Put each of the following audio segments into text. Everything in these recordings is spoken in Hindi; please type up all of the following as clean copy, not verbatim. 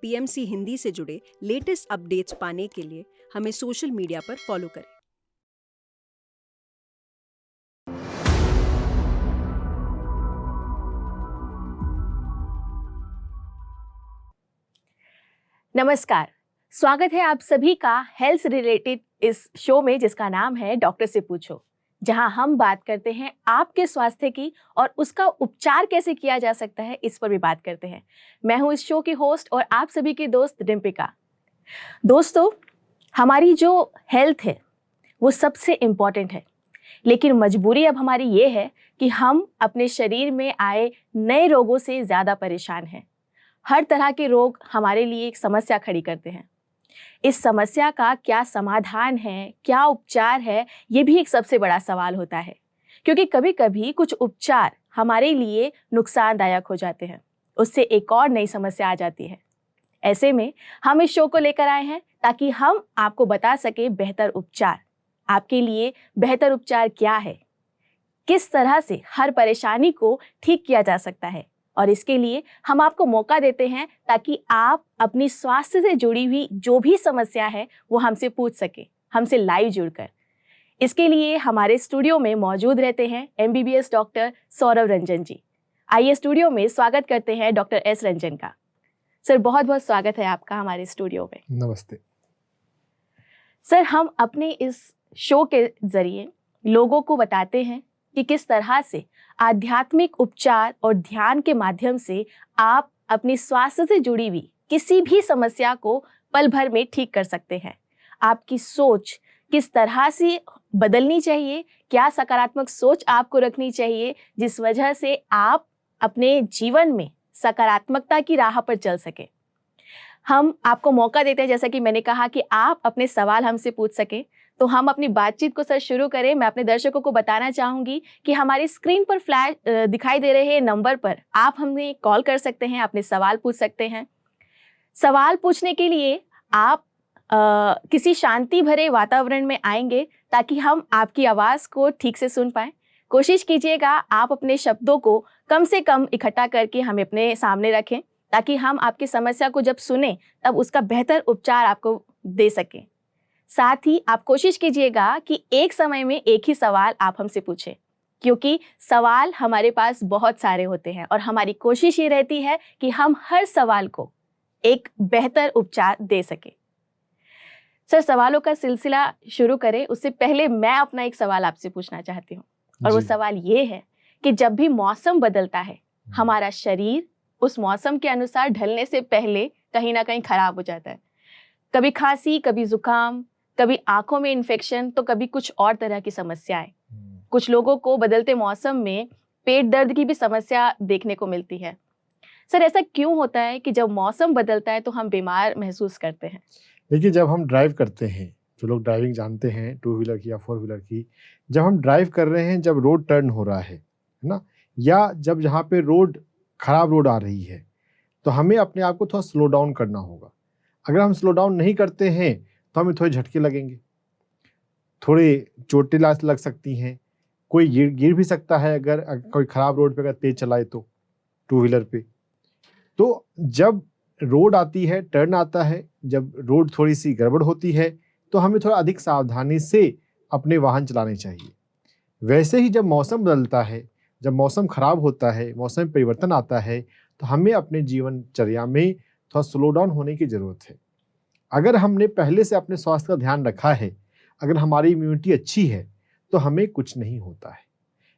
पीएमसी हिंदी से जुड़े लेटेस्ट अपडेट्स पाने के लिए हमें सोशल मीडिया पर फॉलो करें। नमस्कार, स्वागत है आप सभी का हेल्थ रिलेटेड इस शो में जिसका नाम है डॉक्टर से पूछो, जहां हम बात करते हैं आपके स्वास्थ्य की और उसका उपचार कैसे किया जा सकता है इस पर भी बात करते हैं। मैं हूं इस शो की होस्ट और आप सभी की दोस्त डिम्पिका। दोस्तों, हमारी जो हेल्थ है वो सबसे इम्पॉर्टेंट है, लेकिन मजबूरी अब हमारी ये है कि हम अपने शरीर में आए नए रोगों से ज़्यादा परेशान हैं। हर तरह के रोग हमारे लिए एक समस्या खड़ी करते हैं। इस समस्या का क्या समाधान है, क्या उपचार है, ये भी एक सबसे बड़ा सवाल होता है, क्योंकि कभी कभी कुछ उपचार हमारे लिए नुकसानदायक हो जाते हैं, उससे एक और नई समस्या आ जाती है। ऐसे में हम इस शो को लेकर आए हैं ताकि हम आपको बता सके बेहतर उपचार। आपके लिए बेहतर उपचार क्या है, किस तरह से हर परेशानी को ठीक किया जा सकता है, और इसके लिए हम आपको मौका देते हैं ताकि आप अपनी स्वास्थ्य से जुड़ी हुई जो भी समस्या है वो हमसे पूछ सके, हमसे लाइव जुड़कर। इसके लिए हमारे स्टूडियो में मौजूद रहते हैं MBBS डॉक्टर सौरभ रंजन जी। आइए स्टूडियो में स्वागत करते हैं डॉक्टर S रंजन का। सर, बहुत बहुत स्वागत है आपका हमारे स्टूडियो में। नमस्ते सर, हम अपने इस शो के जरिए लोगों को बताते हैं कि किस तरह से आध्यात्मिक उपचार और ध्यान के माध्यम से आप अपनी स्वास्थ्य से जुड़ी हुई किसी भी समस्या को पल भर में ठीक कर सकते हैं। आपकी सोच किस तरह से बदलनी चाहिए, क्या सकारात्मक सोच आपको रखनी चाहिए जिस वजह से आप अपने जीवन में सकारात्मकता की राह पर चल सके। हम आपको मौका देते हैं, जैसा कि मैंने कहा, कि आप अपने सवाल हमसे पूछ सकें। तो हम अपनी बातचीत को सर शुरू करें। मैं अपने दर्शकों को बताना चाहूँगी कि हमारी स्क्रीन पर फ्लैश दिखाई दे रहे नंबर पर आप हमें कॉल कर सकते हैं, अपने सवाल पूछ सकते हैं। सवाल पूछने के लिए आप किसी शांति भरे वातावरण में आएंगे ताकि हम आपकी आवाज़ को ठीक से सुन पाएँ। कोशिश कीजिएगा आप अपने शब्दों को कम से कम इकट्ठा करके हमें अपने सामने रखें ताकि हम आपकी समस्या को जब सुने तब उसका बेहतर उपचार आपको दे सकें। साथ ही आप कोशिश कीजिएगा कि एक समय में एक ही सवाल आप हमसे पूछें, क्योंकि सवाल हमारे पास बहुत सारे होते हैं और हमारी कोशिश ये रहती है कि हम हर सवाल को एक बेहतर उपचार दे सकें। सर, सवालों का सिलसिला शुरू करें उससे पहले मैं अपना एक सवाल आपसे पूछना चाहती हूँ, और वो सवाल ये है कि जब भी मौसम बदलता है, हमारा शरीर उस मौसम के अनुसार ढलने से पहले कहीं ना कहीं खराब हो जाता है। कभी खांसी, कभी जुकाम, कभी आंखों में इन्फेक्शन, तो कभी कुछ और तरह की समस्याएं। कुछ लोगों को बदलते मौसम में पेट दर्द की भी समस्या देखने को मिलती है। सर, ऐसा क्यों होता है कि जब मौसम बदलता है तो हम बीमार महसूस करते हैं? देखिए, जब हम ड्राइव करते हैं, जो लोग ड्राइविंग जानते हैं, 2 व्हीलर की या 4 व्हीलर की, जब हम ड्राइव कर रहे हैं, जब रोड टर्न हो रहा है ना, या जब जहाँ पे खराब रोड आ रही है, तो हमें अपने आप को थोड़ा स्लो डाउन करना होगा। अगर हम स्लो डाउन नहीं करते हैं तो हमें थोड़े झटके लगेंगे, थोड़े चोटें लग सकती हैं, कोई गिर भी सकता है अगर कोई ख़राब रोड पे अगर तेज़ चलाए तो 2 व्हीलर पे। तो जब रोड आती है, टर्न आता है, जब रोड थोड़ी सी गड़बड़ होती है तो हमें थोड़ा अधिक सावधानी से अपने वाहन चलाने चाहिए। वैसे ही जब मौसम बदलता है, जब मौसम ख़राब होता है, मौसम में परिवर्तन आता है, तो हमें अपने जीवनचर्या में थोड़ा स्लो डाउन होने की ज़रूरत है। अगर हमने पहले से अपने स्वास्थ्य का ध्यान रखा है, अगर हमारी इम्यूनिटी अच्छी है, तो हमें कुछ नहीं होता है।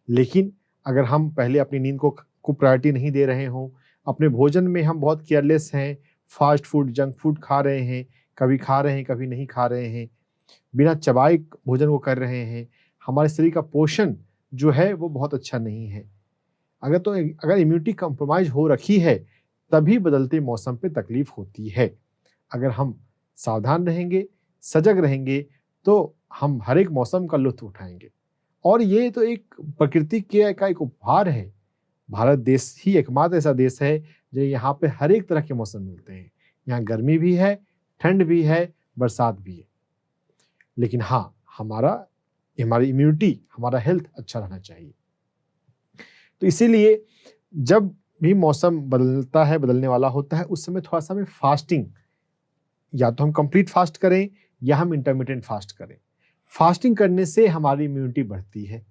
लेकिन अगर हम पहले अपनी नींद को प्रायोरिटी नहीं दे रहे हों, अपने भोजन में हम बहुत केयरलेस हैं, फास्ट फूड, जंक फूड खा रहे हैं, कभी खा रहे हैं, कभी नहीं खा रहे हैं, बिना चबाए भोजन को कर रहे हैं, हमारे शरीर का पोषण जो है वो बहुत अच्छा नहीं है। अगर इम्यूनिटी कंप्रोमाइज हो रखी है, तभी बदलते मौसम पे तकलीफ होती है। अगर हम सावधान रहेंगे, सजग रहेंगे, तो हम हर एक मौसम का लुत्फ उठाएंगे। और ये तो एक प्रकृति का एक उपहार है। भारत देश ही एकमात्र ऐसा देश है जो यहाँ पे हर एक तरह के मौसम मिलते हैं। यहाँ गर्मी भी है, ठंड भी है, बरसात भी है। लेकिन हाँ, हमारी इम्यूनिटी, हमारा हेल्थ अच्छा रहना चाहिए। तो इसीलिए जब भी मौसम बदलता है, बदलने वाला होता है, उस समय थोड़ा सा हमें फास्टिंग, या तो हम कंप्लीट फास्ट करें या हम इंटरमिटेंट फास्ट करें। फास्टिंग करने से हमारी इम्यूनिटी बढ़ती है।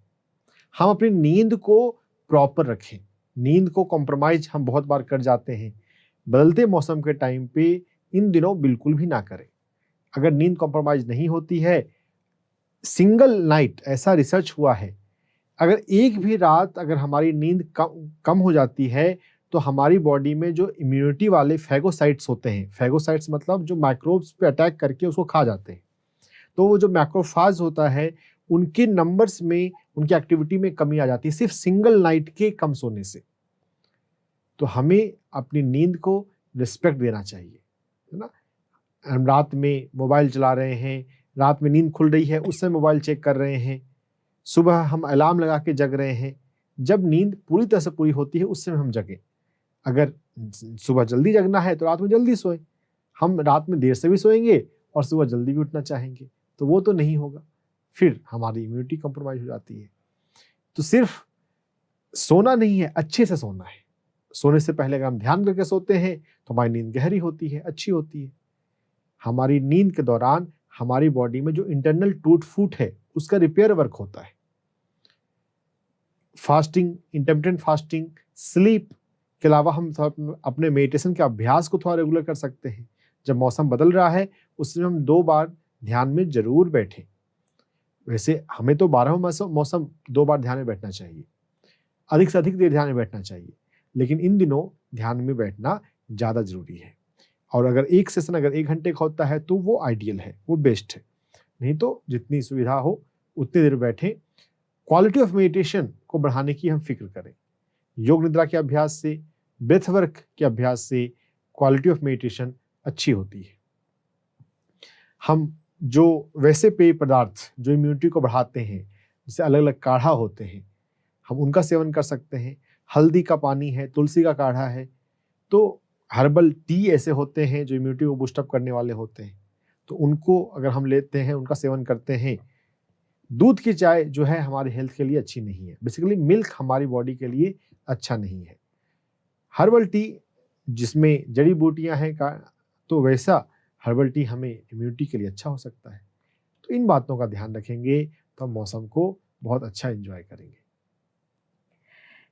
हम अपनी नींद को प्रॉपर रखें। नींद को कॉम्प्रोमाइज हम बहुत बार कर जाते हैं। बदलते मौसम के टाइम पे इन दिनों बिल्कुल भी ना करें। अगर नींद कॉम्प्रोमाइज नहीं होती है, सिंगल नाइट, ऐसा रिसर्च हुआ है, अगर एक भी रात अगर हमारी नींद कम हो जाती है तो हमारी बॉडी में जो इम्यूनिटी वाले फैगोसाइट्स होते हैं, फैगोसाइट्स मतलब जो माइक्रोब्स पे अटैक करके उसको खा जाते हैं, तो वो जो मैक्रोफाज होता है उनके नंबर्स में, उनकी एक्टिविटी में कमी आ जाती है सिर्फ सिंगल नाइट के कम सोने से। तो हमें अपनी नींद को रिस्पेक्ट देना चाहिए, है ना। हम रात में मोबाइल चला रहे हैं, रात में नींद खुल रही है उससे मोबाइल चेक कर रहे हैं, सुबह हम अलार्म लगा के जग रहे हैं। जब नींद पूरी तरह से पूरी होती है उस समय हम जगें। अगर सुबह जल्दी जगना है तो रात में जल्दी सोएं। हम रात में देर से भी सोएंगे और सुबह जल्दी भी उठना चाहेंगे तो वो तो नहीं होगा, फिर हमारी इम्यूनिटी कॉम्प्रोमाइज हो जाती है। तो सिर्फ सोना नहीं है, अच्छे से सोना है। सोने से पहले अगर हम ध्यान करके सोते हैं तो हमारी नींद गहरी होती है, अच्छी होती है। हमारी नींद के दौरान हमारी बॉडी में जो इंटरनल टूट फूट है उसका रिपेयर वर्क होता है। फास्टिंग, इंटरमिटेंट फास्टिंग, स्लीप के अलावा हम अपने मेडिटेशन के अभ्यास को थोड़ा रेगुलर कर सकते हैं। जब मौसम बदल रहा है उसमें हम 2 बार ध्यान में जरूर बैठें। वैसे हमें तो 12 मौसम 2 बार ध्यान में बैठना चाहिए, अधिक से अधिक देर ध्यान में बैठना चाहिए, लेकिन इन दिनों ध्यान में बैठना ज़्यादा जरूरी है। और अगर एक सेशन अगर 1 घंटे का होता है तो वो आइडियल है, वो बेस्ट है। नहीं तो जितनी सुविधा हो उतनी देर बैठें। क्वालिटी ऑफ मेडिटेशन को बढ़ाने की हम फिक्र करें। योग निद्रा के अभ्यास से, ब्रेथ वर्क के अभ्यास से क्वालिटी ऑफ मेडिटेशन अच्छी होती है। हम जो वैसे पेय पदार्थ जो इम्यूनिटी को बढ़ाते हैं, जैसे अलग अलग काढ़ा होते हैं, हम उनका सेवन कर सकते हैं। हल्दी का पानी है, तुलसी का काढ़ा है, तो हर्बल टी ऐसे होते हैं जो इम्यूनिटी को बूस्टअप करने वाले होते हैं, तो उनको अगर हम लेते हैं, उनका सेवन करते हैं। दूध की चाय जो है हमारी हेल्थ के लिए अच्छी नहीं है, बेसिकली मिल्क हमारी बॉडी के लिए अच्छा नहीं है। हर्बल टी जिसमें जड़ी बूटियां हैं का, तो वैसा हर्बल टी हमें इम्यूनिटी के लिए अच्छा हो सकता है। तो इन बातों का ध्यान रखेंगे तो हम मौसम को बहुत अच्छा एंजॉय करेंगे।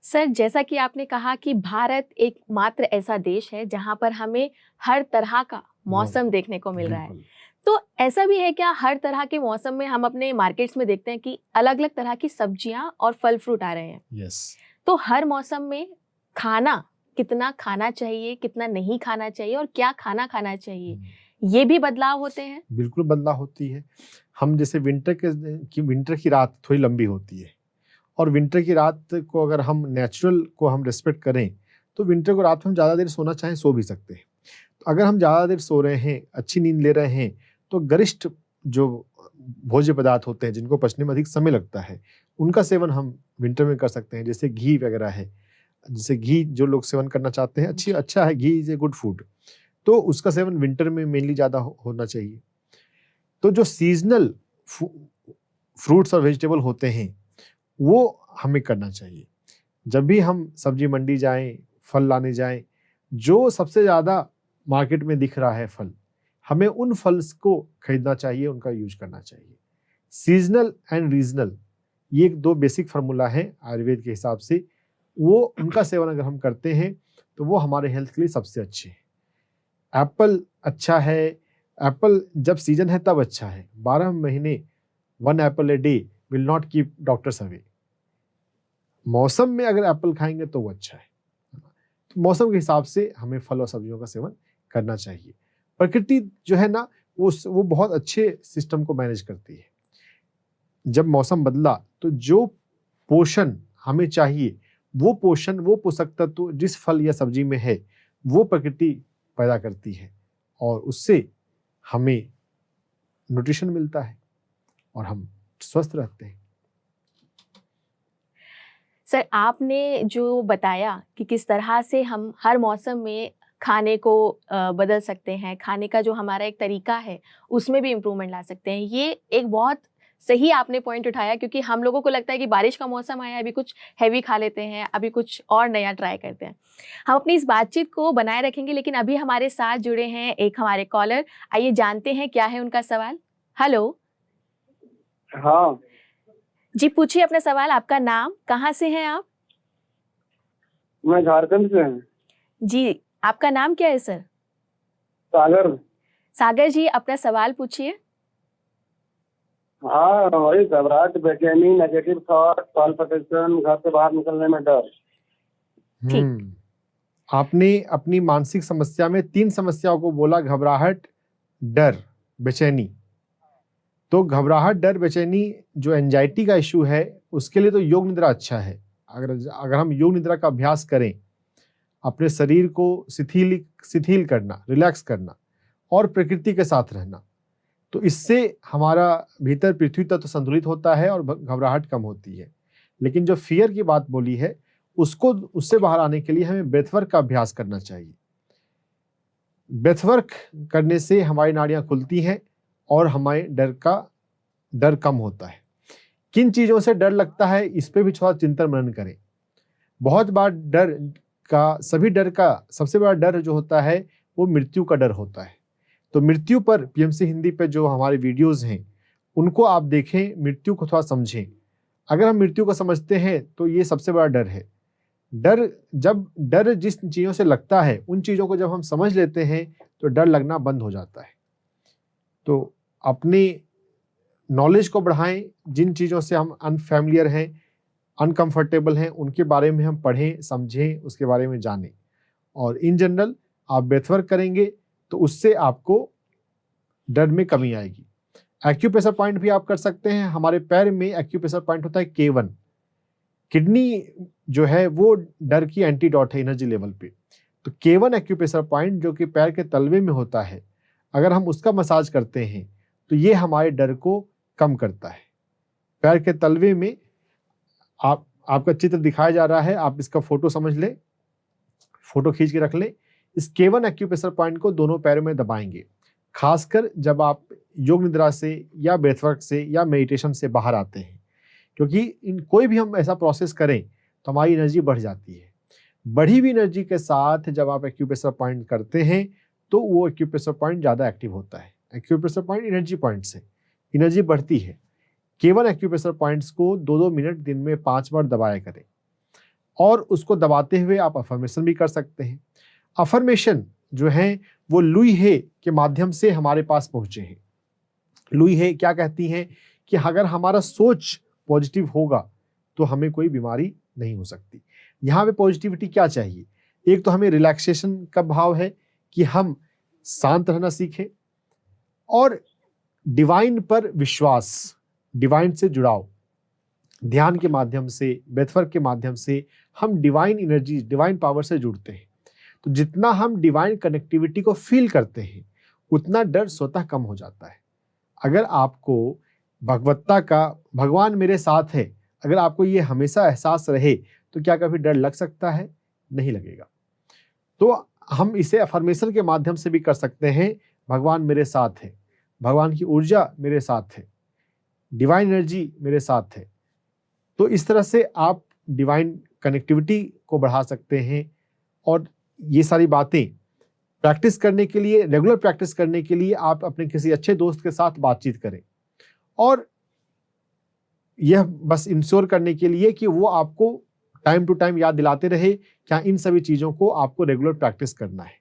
सर, जैसा कि आपने कहा कि भारत एकमात्र ऐसा देश है जहां पर हमें हर तरह का मौसम देखने को मिल रहा है, तो ऐसा भी है क्या हर तरह के मौसम में हम अपने मार्केट्स में देखते हैं कि अलग अलग तरह की सब्जियां और फल फ्रूट आ रहे हैं? यस। तो हर मौसम में खाना कितना खाना चाहिए, कितना नहीं खाना चाहिए और क्या खाना खाना चाहिए, ये भी बदलाव होते हैं? बिल्कुल बदलाव होती है। हम जैसे विंटर की रात थोड़ी लंबी होती है, और विंटर की रात को अगर हम नेचुरल को हम रिस्पेक्ट करें तो विंटर को रात में हम ज़्यादा देर सोना चाहें सो भी सकते हैं। तो अगर हम ज़्यादा देर सो रहे हैं, अच्छी नींद ले रहे हैं, तो गरिष्ठ जो भोज्य पदार्थ होते हैं जिनको पचने में अधिक समय लगता है, उनका सेवन हम विंटर में कर सकते हैं। जैसे घी वगैरह है, जैसे घी जो लोग सेवन करना चाहते हैं, अच्छा है, घी इज ए गुड फूड, तो उसका सेवन विंटर में मेनली ज़्यादा होना चाहिए। तो जो सीजनल फ्रूट्स और वेजिटेबल होते हैं वो हमें करना चाहिए। जब भी हम सब्जी मंडी जाएं, फल लाने जाएं, जो सबसे ज़्यादा मार्केट में दिख रहा है फल, हमें उन फल्स को खरीदना चाहिए, उनका यूज करना चाहिए। सीजनल एंड रीजनल, ये 2 बेसिक फार्मूला है आयुर्वेद के हिसाब से, वो उनका सेवन अगर हम करते हैं तो वो हमारे हेल्थ के लिए सबसे अच्छे हैं। एप्पल अच्छा है, एप्पल जब सीजन है तब अच्छा है। 12 महीने 1 Apple a day will not keep doctors away. मौसम में अगर एप्पल खाएंगे तो वो अच्छा है। तो मौसम के हिसाब से हमें फल और सब्जियों का सेवन करना चाहिए। प्रकृति जो है ना, वो बहुत अच्छे सिस्टम को मैनेज करती है। जब मौसम बदला तो जो पोषण हमें चाहिए, वो पोषण, वो पोषक तत्व जिस फल या सब्जी में है, वो प्रकृति पैदा करती है और उससे हमें न्यूट्रिशन मिलता है और हम स्वस्थ रहते हैं। सर, आपने जो बताया कि किस तरह से हम हर मौसम में खाने को बदल सकते हैं, खाने का जो हमारा एक तरीका है उसमें भी इम्प्रूवमेंट ला सकते हैं, ये एक बहुत सही आपने पॉइंट उठाया, क्योंकि हम लोगों को लगता है कि बारिश का मौसम आया, अभी कुछ हैवी खा लेते हैं, अभी कुछ और नया ट्राई करते हैं। हम अपनी इस बातचीत को बनाए रखेंगे, लेकिन अभी हमारे साथ जुड़े हैं एक हमारे कॉलर। आइए जानते हैं क्या है उनका सवाल। हेलो हाँ, जी, पूछिए अपना सवाल। आपका नाम, कहाँ से हैं आप? मैं झारखंड से हूँ। जी, आपका नाम क्या है सर? सागर। सागर जी, अपना सवाल पूछिए। हाँ, वही घबराहट, बेचैनी, नेगेटिव थॉट, पाल्पिटेशन, घर से बाहर निकलने में डर। हम्म आपने अपनी मानसिक समस्या में 3 समस्याओं को बोला, घबराहट, डर, बेचैनी। तो घबराहट, डर, बेचैनी जो एंजाइटी का इशू है, उसके लिए तो योग निद्रा अच्छा है। अगर हम योग निद्रा का अभ्यास करें, अपने शरीर को शिथिल करना, रिलैक्स करना और प्रकृति के साथ रहना, तो इससे हमारा भीतर पृथ्वी तत्व संतुलित होता है और घबराहट कम होती है। लेकिन जो फियर की बात बोली है, उससे बाहर आने के लिए हमें ब्रेथवर्क का अभ्यास करना चाहिए। ब्रेथवर्क करने से हमारी नाड़ियां खुलती हैं और हमारे डर कम होता है। किन चीज़ों से डर लगता है, इस पे भी थोड़ा चिंतन मनन करें। बहुत बार सभी डर का सबसे बड़ा डर जो होता है वो मृत्यु का डर होता है। तो मृत्यु पर पीएमसी हिंदी पे जो हमारे वीडियोस हैं उनको आप देखें, मृत्यु को थोड़ा समझें। अगर हम मृत्यु को समझते हैं तो ये सबसे बड़ा डर है। डर जिस चीज़ों से लगता है, उन चीज़ों को जब हम समझ लेते हैं तो डर लगना बंद हो जाता है। तो अपनी नॉलेज को बढ़ाएं, जिन चीज़ों से हम अनफैमिलियर हैं, अनकंफर्टेबल हैं, उनके बारे में हम पढ़ें, समझें, उसके बारे में जानें। और इन जनरल आप ब्रेथवर्क करेंगे तो उससे आपको डर में कमी आएगी। एक्यूप्रेशर पॉइंट भी आप कर सकते हैं। हमारे पैर में एक्यूप्रेशर पॉइंट होता है K1। किडनी जो है वो डर की एंटीडोट है एनर्जी लेवल पे। तो K1 एक्यूप्रेशर पॉइंट जो कि पैर के तलवे में होता है, अगर हम उसका मसाज करते हैं तो ये हमारे डर को कम करता है। पैर के तलवे में आपका चित्र दिखाया जा रहा है, आप इसका फोटो समझ लें, फोटो खींच के रख लें। इस K1 एक्यूप्रेशर पॉइंट को दोनों पैरों में दबाएंगे, खासकर जब आप योग निद्रा से या ब्रेथवर्क से या मेडिटेशन से बाहर आते हैं, क्योंकि कोई भी हम ऐसा प्रोसेस करें तो हमारी एनर्जी बढ़ जाती है। बढ़ी हुई एनर्जी के साथ जब आप एक्यूप्रेशर पॉइंट करते हैं तो वो एक्यूप्रेशर पॉइंट ज़्यादा एक्टिव होता है। एक्यूप्रेशर पॉइंट एनर्जी पॉइंट से एनर्जी बढ़ती है। K1 एक्यूप्रेशर पॉइंट्स को 2-2 मिनट दिन में 5 बार दबाया करें और उसको दबाते हुए आप अफर्मेशन भी कर सकते हैं। अफर्मेशन जो है वो लुई हे के माध्यम से हमारे पास पहुंचे हैं। लुई हे क्या कहती हैं कि अगर हमारा सोच पॉजिटिव होगा तो हमें कोई बीमारी नहीं हो सकती। यहाँ पे पॉजिटिविटी क्या चाहिए? एक तो हमें रिलैक्सेशन का भाव है कि हम शांत रहना सीखें और डिवाइन पर विश्वास, डिवाइन से जुड़ाव, ध्यान के माध्यम से, ब्रेथवर्क के माध्यम से हम डिवाइन एनर्जी, डिवाइन पावर से जुड़ते हैं। तो जितना हम डिवाइन कनेक्टिविटी को फील करते हैं उतना डर स्वतः कम हो जाता है। अगर आपको भगवत्ता का, भगवान मेरे साथ है, अगर आपको ये हमेशा एहसास रहे तो क्या कभी डर लग सकता है? नहीं लगेगा। तो हम इसे अफर्मेशन के माध्यम से भी कर सकते हैं। भगवान मेरे साथ है, भगवान की ऊर्जा मेरे साथ है, डिवाइन एनर्जी मेरे साथ है। तो इस तरह से आप डिवाइन कनेक्टिविटी को बढ़ा सकते हैं। और ये सारी बातें प्रैक्टिस करने के लिए, रेगुलर प्रैक्टिस करने के लिए आप अपने किसी अच्छे दोस्त के साथ बातचीत करें और यह बस इंश्योर करने के लिए कि वो आपको टाइम टू टाइम याद दिलाते रहे क्या इन सभी चीज़ों को आपको रेगुलर प्रैक्टिस करना है।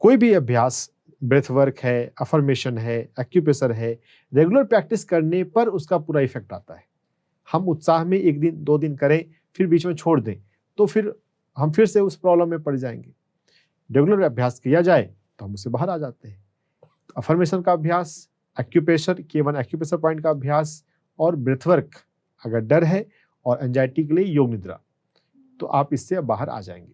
कोई भी अभ्यास, ब्रेथ वर्क है, अफर्मेशन है, एक्यूप्रेशर है, रेगुलर प्रैक्टिस करने पर उसका पूरा इफेक्ट आता है। हम उत्साह में 1 दिन 2 दिन करें फिर बीच में छोड़ दें तो फिर हम फिर से उस प्रॉब्लम में पड़ जाएंगे। रेगुलर अभ्यास किया जाए तो हम उससे बाहर आ जाते हैं। अफर्मेशन का अभ्यास, एक्यूप्रेशर, K1 एक्यूप्रेशर पॉइंट का अभ्यास और ब्रेथवर्क अगर डर है, और एंजाइटी के लिए योग निद्रा, तो आप इससे बाहर आ जाएंगे।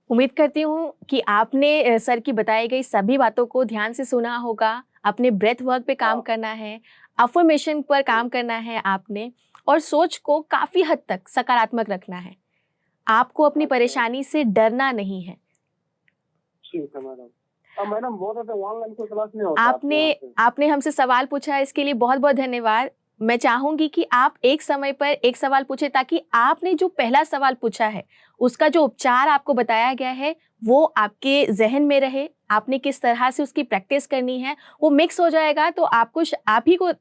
उम्मीद करती हूँ कि आपने सर की बताई गई सभी बातों को ध्यान से सुना होगा। अपने ब्रेथ वर्क पे काम करना है, अफर्मेशन पर काम करना है आपने, और सोच को काफ़ी हद तक सकारात्मक रखना है। आपको अपनी परेशानी से डरना नहीं है। ठीक है मैडम। अब मैडम बहुत ऑनलाइन कोई क्लास नहीं होता। आपने हमसे सवाल पूछा, इसके लिए बहुत बहुत धन्यवाद। मैं चाहूंगी कि आप एक समय पर एक सवाल पूछे, ताकि आपने जो पहला सवाल पूछा है उसका जो उपचार आपको बताया गया है वो आपके जहन में रहे, आपने किस तरह से उसकी प्रैक्टिस करनी है, वो मिक्स हो जाएगा तो आपको आप ही को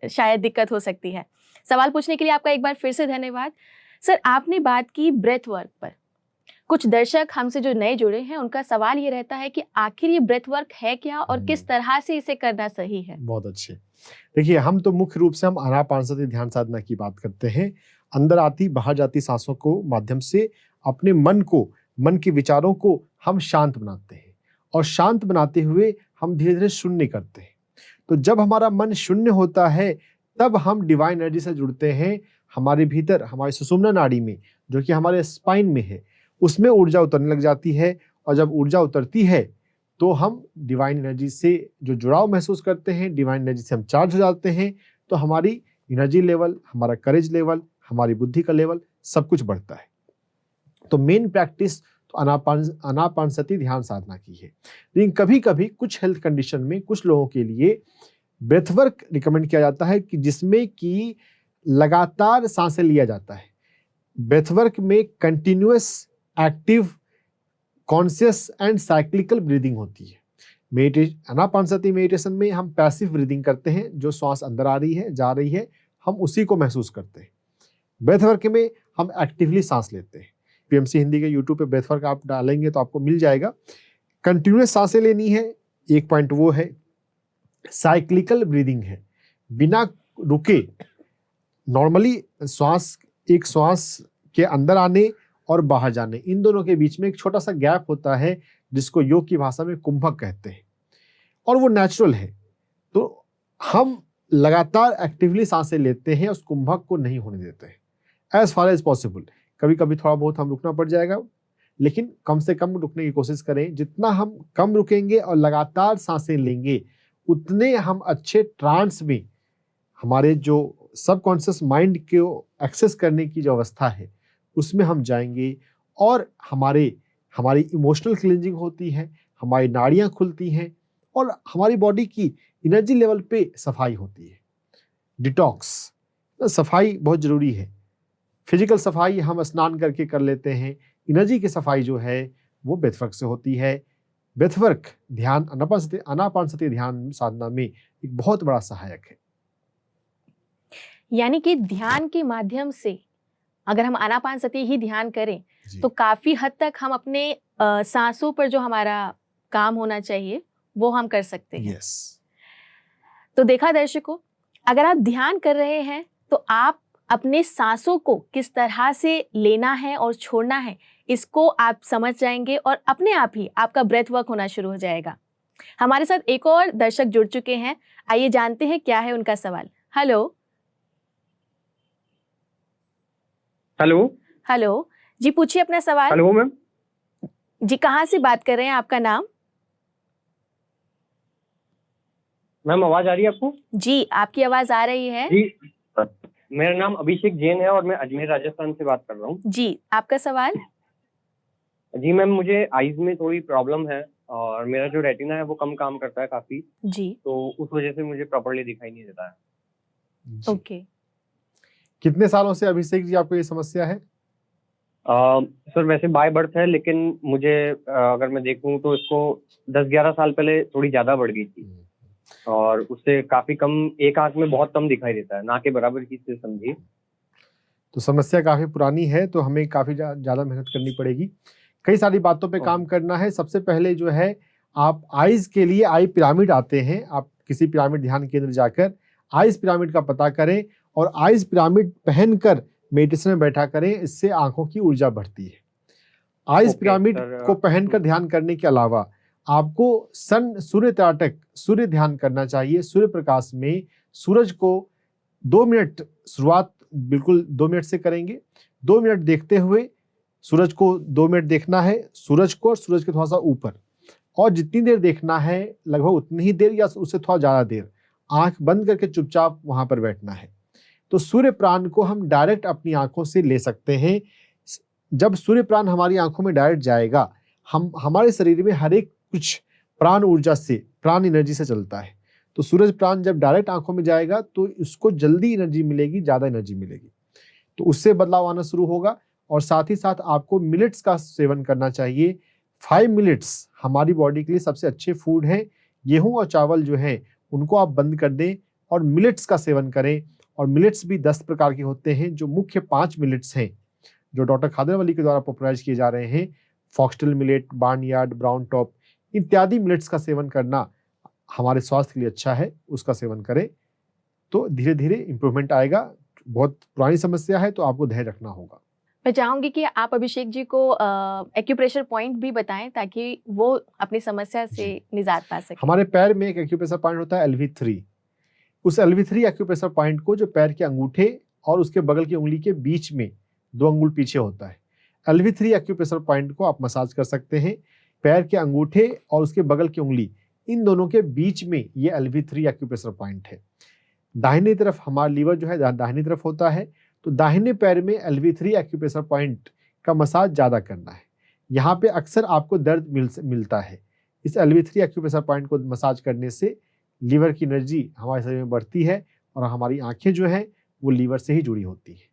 शायद दिक्कत हो सकती है। सवाल पूछने के लिए आपका एक बार फिर से धन्यवाद। सर, आपने बात की ब्रेथ वर्क पर। कुछ दर्शक हमसे जो नए जुड़े हैं उनका सवाल ये रहता है कि आखिर ये ब्रेथ वर्क है क्या और किस तरह से इसे करना सही है। बहुत अच्छे। देखिए, हम तो मुख्य रूप से हम आनापानसति ध्यान साधना की बात करते हैं। अंदर आती बाहर जाती सांसों को माध्यम से अपने मन के विचारों को हम शांत बनाते हैं, और शांत बनाते हुए हम धीरे धीरे शून्य करते हैं। तो जब हमारा मन शून्य होता है तब हम डिवाइन एनर्जी से जुड़ते हैं। हमारे भीतर, हमारी सुषुम्ना नाड़ी में, जो कि हमारे स्पाइन में है, उसमें ऊर्जा उतरने लग जाती है, और जब ऊर्जा उतरती है तो हम डिवाइन एनर्जी से जो जुड़ाव महसूस करते हैं, डिवाइन एनर्जी से हम चार्ज हो जाते हैं, तो हमारी एनर्जी लेवल, हमारा करेज लेवल, हमारी बुद्धि का लेवल सब कुछ बढ़ता है। तो मेन प्रैक्टिस तो आनापानसति ध्यान साधना की है। लेकिन कभी कभी कुछ हेल्थ कंडीशन में कुछ लोगों के लिए ब्रेथ वर्क रिकमेंड किया जाता है, कि जिसमें कि लगातार सांसें लिया जाता है। ब्रेथ वर्क में continuous, active, conscious and cyclical breathing होती है। आनापानसति मेडिटेशन में हम पैसिव ब्रीदिंग करते हैं, जो श्वास अंदर आ रही है, जा रही है, हम उसी को महसूस करते हैं। ब्रेथ वर्क में हम एक्टिवली सांस लेते हैं। पीएमसी हिंदी के यूट्यूब पे ब्रेथ वर्क आप डालेंगे तो आपको मिल जाएगा। कंटिन्यूअस सांसें लेनी है, एक पॉइंट वो है। साइक्लिकल ब्रीदिंग है, बिना रुके नॉर्मली एक श्वास के अंदर आने और बाहर जाने, इन दोनों के बीच में एक छोटा सा गैप होता है, जिसको योग की भाषा में कुंभक कहते हैं, और वो नेचुरल है। तो हम लगातार एक्टिवली सांसें लेते हैं, उस कुंभक को नहीं होने देते हैं एज फार एज पॉसिबल। कभी कभी थोड़ा बहुत हम रुकना पड़ जाएगा, लेकिन कम से कम रुकने की कोशिश करें। जितना हम कम रुकेंगे और लगातार सांसें लेंगे, उतने हम अच्छे ट्रांस में, हमारे जो सबकॉन्शियस माइंड को एक्सेस करने की जो अवस्था है उसमें हम जाएंगे, और हमारी इमोशनल क्लींजिंग होती है, हमारी नाड़ियां खुलती हैं, और हमारी बॉडी की एनर्जी लेवल पे सफाई होती है। डिटॉक्स, सफाई बहुत जरूरी है। फिजिकल सफाई हम स्नान करके कर लेते हैं, एनर्जी की सफाई जो है वो ब्रेथ वर्क से होती है। ब्रेथ वर्क ध्यान, आनापानसति ध्यान साधना में एक बहुत बड़ा सहायक है। यानी कि ध्यान के माध्यम से अगर हम आनापानसति ही ध्यान करें तो काफी हद तक हम अपने सांसों पर जो हमारा काम होना चाहिए वो हम कर सकते हैं। yes. तो देखा दर्शकों, अगर आप ध्यान कर रहे हैं तो आप अपने सांसों को किस तरह से लेना है और छोड़ना है, इसको आप समझ जाएंगे और अपने आप ही आपका ब्रेथ वर्क होना शुरू हो जाएगा। हमारे साथ एक और दर्शक जुड़ चुके हैं, आइए जानते हैं क्या है उनका सवाल। हेलो हेलो जी, पूछिए अपना सवाल। हेलो मैम जी, कहाँ से बात कर रहे हैं, आपका नाम? मैम आवाज आ रही है आपको? जी, आपकी आवाज आ रही है। जी, मेरा नाम अभिषेक जैन है और मैं अजमेर राजस्थान से बात कर रहा हूँ। जी, आपका सवाल? जी मैम, मुझे आईज में थोड़ी प्रॉब्लम है और मेरा जो रेटिना है वो कम काम करता है काफी। जी, तो उस वजह से मुझे प्रॉपर्ली दिखाई नहीं देता है। ओके। कितने सालों से अभिषेक जी आपको ये समस्या है? सर वैसे बाय बर्थ है, लेकिन मुझे अगर मैं देखूं तो इसको 10-11 साल पहले थोड़ी ज्यादा बढ़ गई थी, और उससे काफी कम, एक आंख में बहुत कम दिखाई देता है, ना के बराबर की चीज समझिए। तो समस्या काफी पुरानी है, तो हमें काफी ज्यादा मेहनत करनी पड़ेगी। कई सारी बातों पे काम करना है। सबसे पहले जो है, आप आइज के लिए आई पिरामिड आते हैं, आप किसी पिरामिड ध्यान केंद्र जाकर आइज पिरामिड का पता करें और आइज पिरामिड पहनकर मेडिटेशन में बैठा करें। इससे आंखों की ऊर्जा बढ़ती है। आइज पिरामिड को पहनकर ध्यान करने के अलावा आपको सूर्य त्राटक, सूर्य ध्यान करना चाहिए। सूर्य प्रकाश में सूरज को 2 मिनट, शुरुआत बिल्कुल 2 मिनट से करेंगे। 2 मिनट देखते हुए सूरज को 2 मिनट देखना है, सूरज को और सूरज के थोड़ा सा ऊपर, और जितनी देर देखना है लगभग उतनी ही देर या उससे थोड़ा ज़्यादा देर आंख बंद करके चुपचाप वहां पर बैठना है। तो सूर्य प्राण को हम डायरेक्ट अपनी आंखों से ले सकते हैं। जब सूर्य प्राण हमारी आंखों में डायरेक्ट जाएगा, हमारे शरीर में हर एक कुछ प्राण ऊर्जा से, प्राण एनर्जी से चलता है। तो सूरज प्राण जब डायरेक्ट आंखों में जाएगा तो इसको जल्दी एनर्जी मिलेगी, ज़्यादा एनर्जी मिलेगी, तो उससे बदलाव आना शुरू होगा। और साथ ही साथ आपको मिलेट्स का सेवन करना चाहिए। 5 मिलेट्स हमारी बॉडी के लिए सबसे अच्छे फूड हैं। गेहूं और चावल जो है उनको आप बंद कर दें और मिलेट्स का सेवन करें। और मिलेट्स भी 10 प्रकार के होते हैं। जो मुख्य 5 मिलेट्स हैं जो डॉक्टर खादर के द्वारा पॉपुलराइज किए जा रहे हैं, foxtail millet, barnyard, brown top इत्यादि मिलेट्स का सेवन करना हमारे स्वास्थ्य के लिए अच्छा है। उसका सेवन करें तो धीरे धीरे इंप्रूवमेंट आएगा। बहुत पुरानी समस्या है तो आपको धैर्य रखना होगा। मैं चाहूंगी कि आप अभिषेक जी को एक्यूप्रेशर पॉइंट भी बताएं ताकि वो अपनी समस्या से निजात पा सके। हमारे पैर में एक एक्यूप्रेशर पॉइंट होता है LV3। उस LV3 एक्यूप्रेशर पॉइंट को जो पैर के अंगूठे और उसके बगल की उंगली के बीच में 2 अंगुल पीछे होता है, LV3 एक्यूप्रेशर पॉइंट को आप मसाज कर सकते हैं। पैर के अंगूठे और उसके बगल की उंगली इन दोनों के बीच में ये LV3 एक्यूप्रेशर पॉइंट है। दाहिने तरफ हमारा लीवर जो है दाहिनी तरफ होता है, तो दाहिने पैर में LV3 एक्यूप्रेशर पॉइंट का मसाज ज़्यादा करना है। यहाँ पे अक्सर आपको दर्द मिलता है। इस LV3 एक्यूप्रेशर पॉइंट को मसाज करने से लीवर की एनर्जी हमारे शरीर में बढ़ती है और हमारी आंखें जो हैं वो लीवर से ही जुड़ी होती है।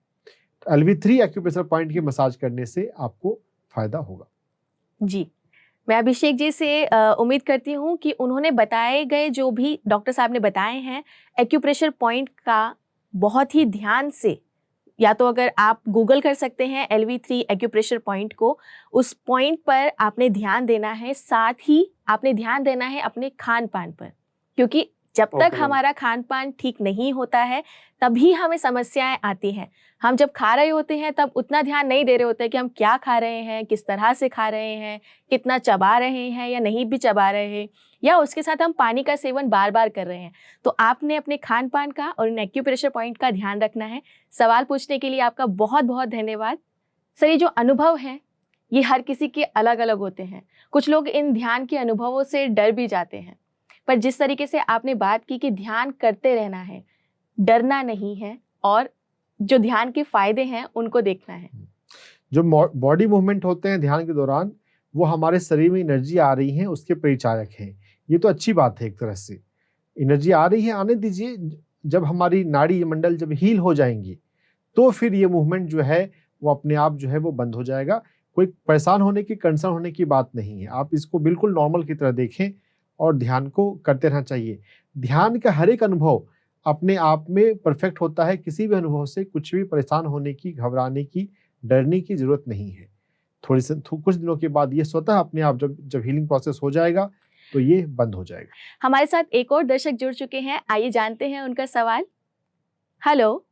तो LV3 एक्यूप्रेशर पॉइंट के मसाज करने से आपको फ़ायदा होगा। जी, मैं अभिषेक जी से उम्मीद करती हूँ कि उन्होंने बताए गए जो भी डॉक्टर साहब ने बताए हैं एक्यूप्रेशर पॉइंट का बहुत ही ध्यान से, या तो अगर आप गूगल कर सकते हैं LV3 एक्यूप्रेशर पॉइंट को, उस पॉइंट पर आपने ध्यान देना है। साथ ही आपने ध्यान देना है अपने खान पान पर, क्योंकि जब तक हमारा खान पान ठीक नहीं होता है तभी हमें समस्याएं आती हैं। हम जब खा रहे होते हैं तब उतना ध्यान नहीं दे रहे होते कि हम क्या खा रहे हैं, किस तरह से खा रहे हैं, कितना चबा रहे हैं या नहीं भी चबा रहे हैं, या उसके साथ हम पानी का सेवन बार बार कर रहे हैं। तो आपने अपने खान पान का और इन एक्यूप्रेशर पॉइंट का ध्यान रखना है। सवाल पूछने के लिए आपका बहुत बहुत धन्यवाद। सर, ये जो अनुभव हैं ये हर किसी के अलग अलग होते हैं। कुछ लोग इन ध्यान के अनुभवों से डर भी जाते हैं, पर जिस तरीके से आपने बात की कि ध्यान करते रहना है, डरना नहीं है और जो ध्यान के फायदे हैं उनको देखना है। जो बॉडी मूवमेंट होते हैं ध्यान के दौरान वो हमारे शरीर में एनर्जी आ रही है उसके परिचायक हैं। ये तो अच्छी बात है, एक तरह से एनर्जी आ रही है, आने दीजिए। जब हमारी नाड़ी मंडल जब हील हो जाएंगी तो फिर ये मूवमेंट जो है वो अपने आप जो है वो बंद हो जाएगा। कोई परेशान होने की, कंसर्न होने की बात नहीं है। आप इसको बिल्कुल नॉर्मल की तरह देखें और ध्यान को करते रहना चाहिए। ध्यान का हर एक अनुभव अपने आप में परफेक्ट होता है। किसी भी अनुभव से कुछ भी परेशान होने की, घबराने की, डरने की जरूरत नहीं है। कुछ दिनों के बाद ये स्वतः अपने आप जब हीलिंग प्रोसेस हो जाएगा तो ये बंद हो जाएगा। हमारे साथ एक और दर्शक जुड़ चुके हैं, आइए जानते हैं उनका सवाल। हेलो।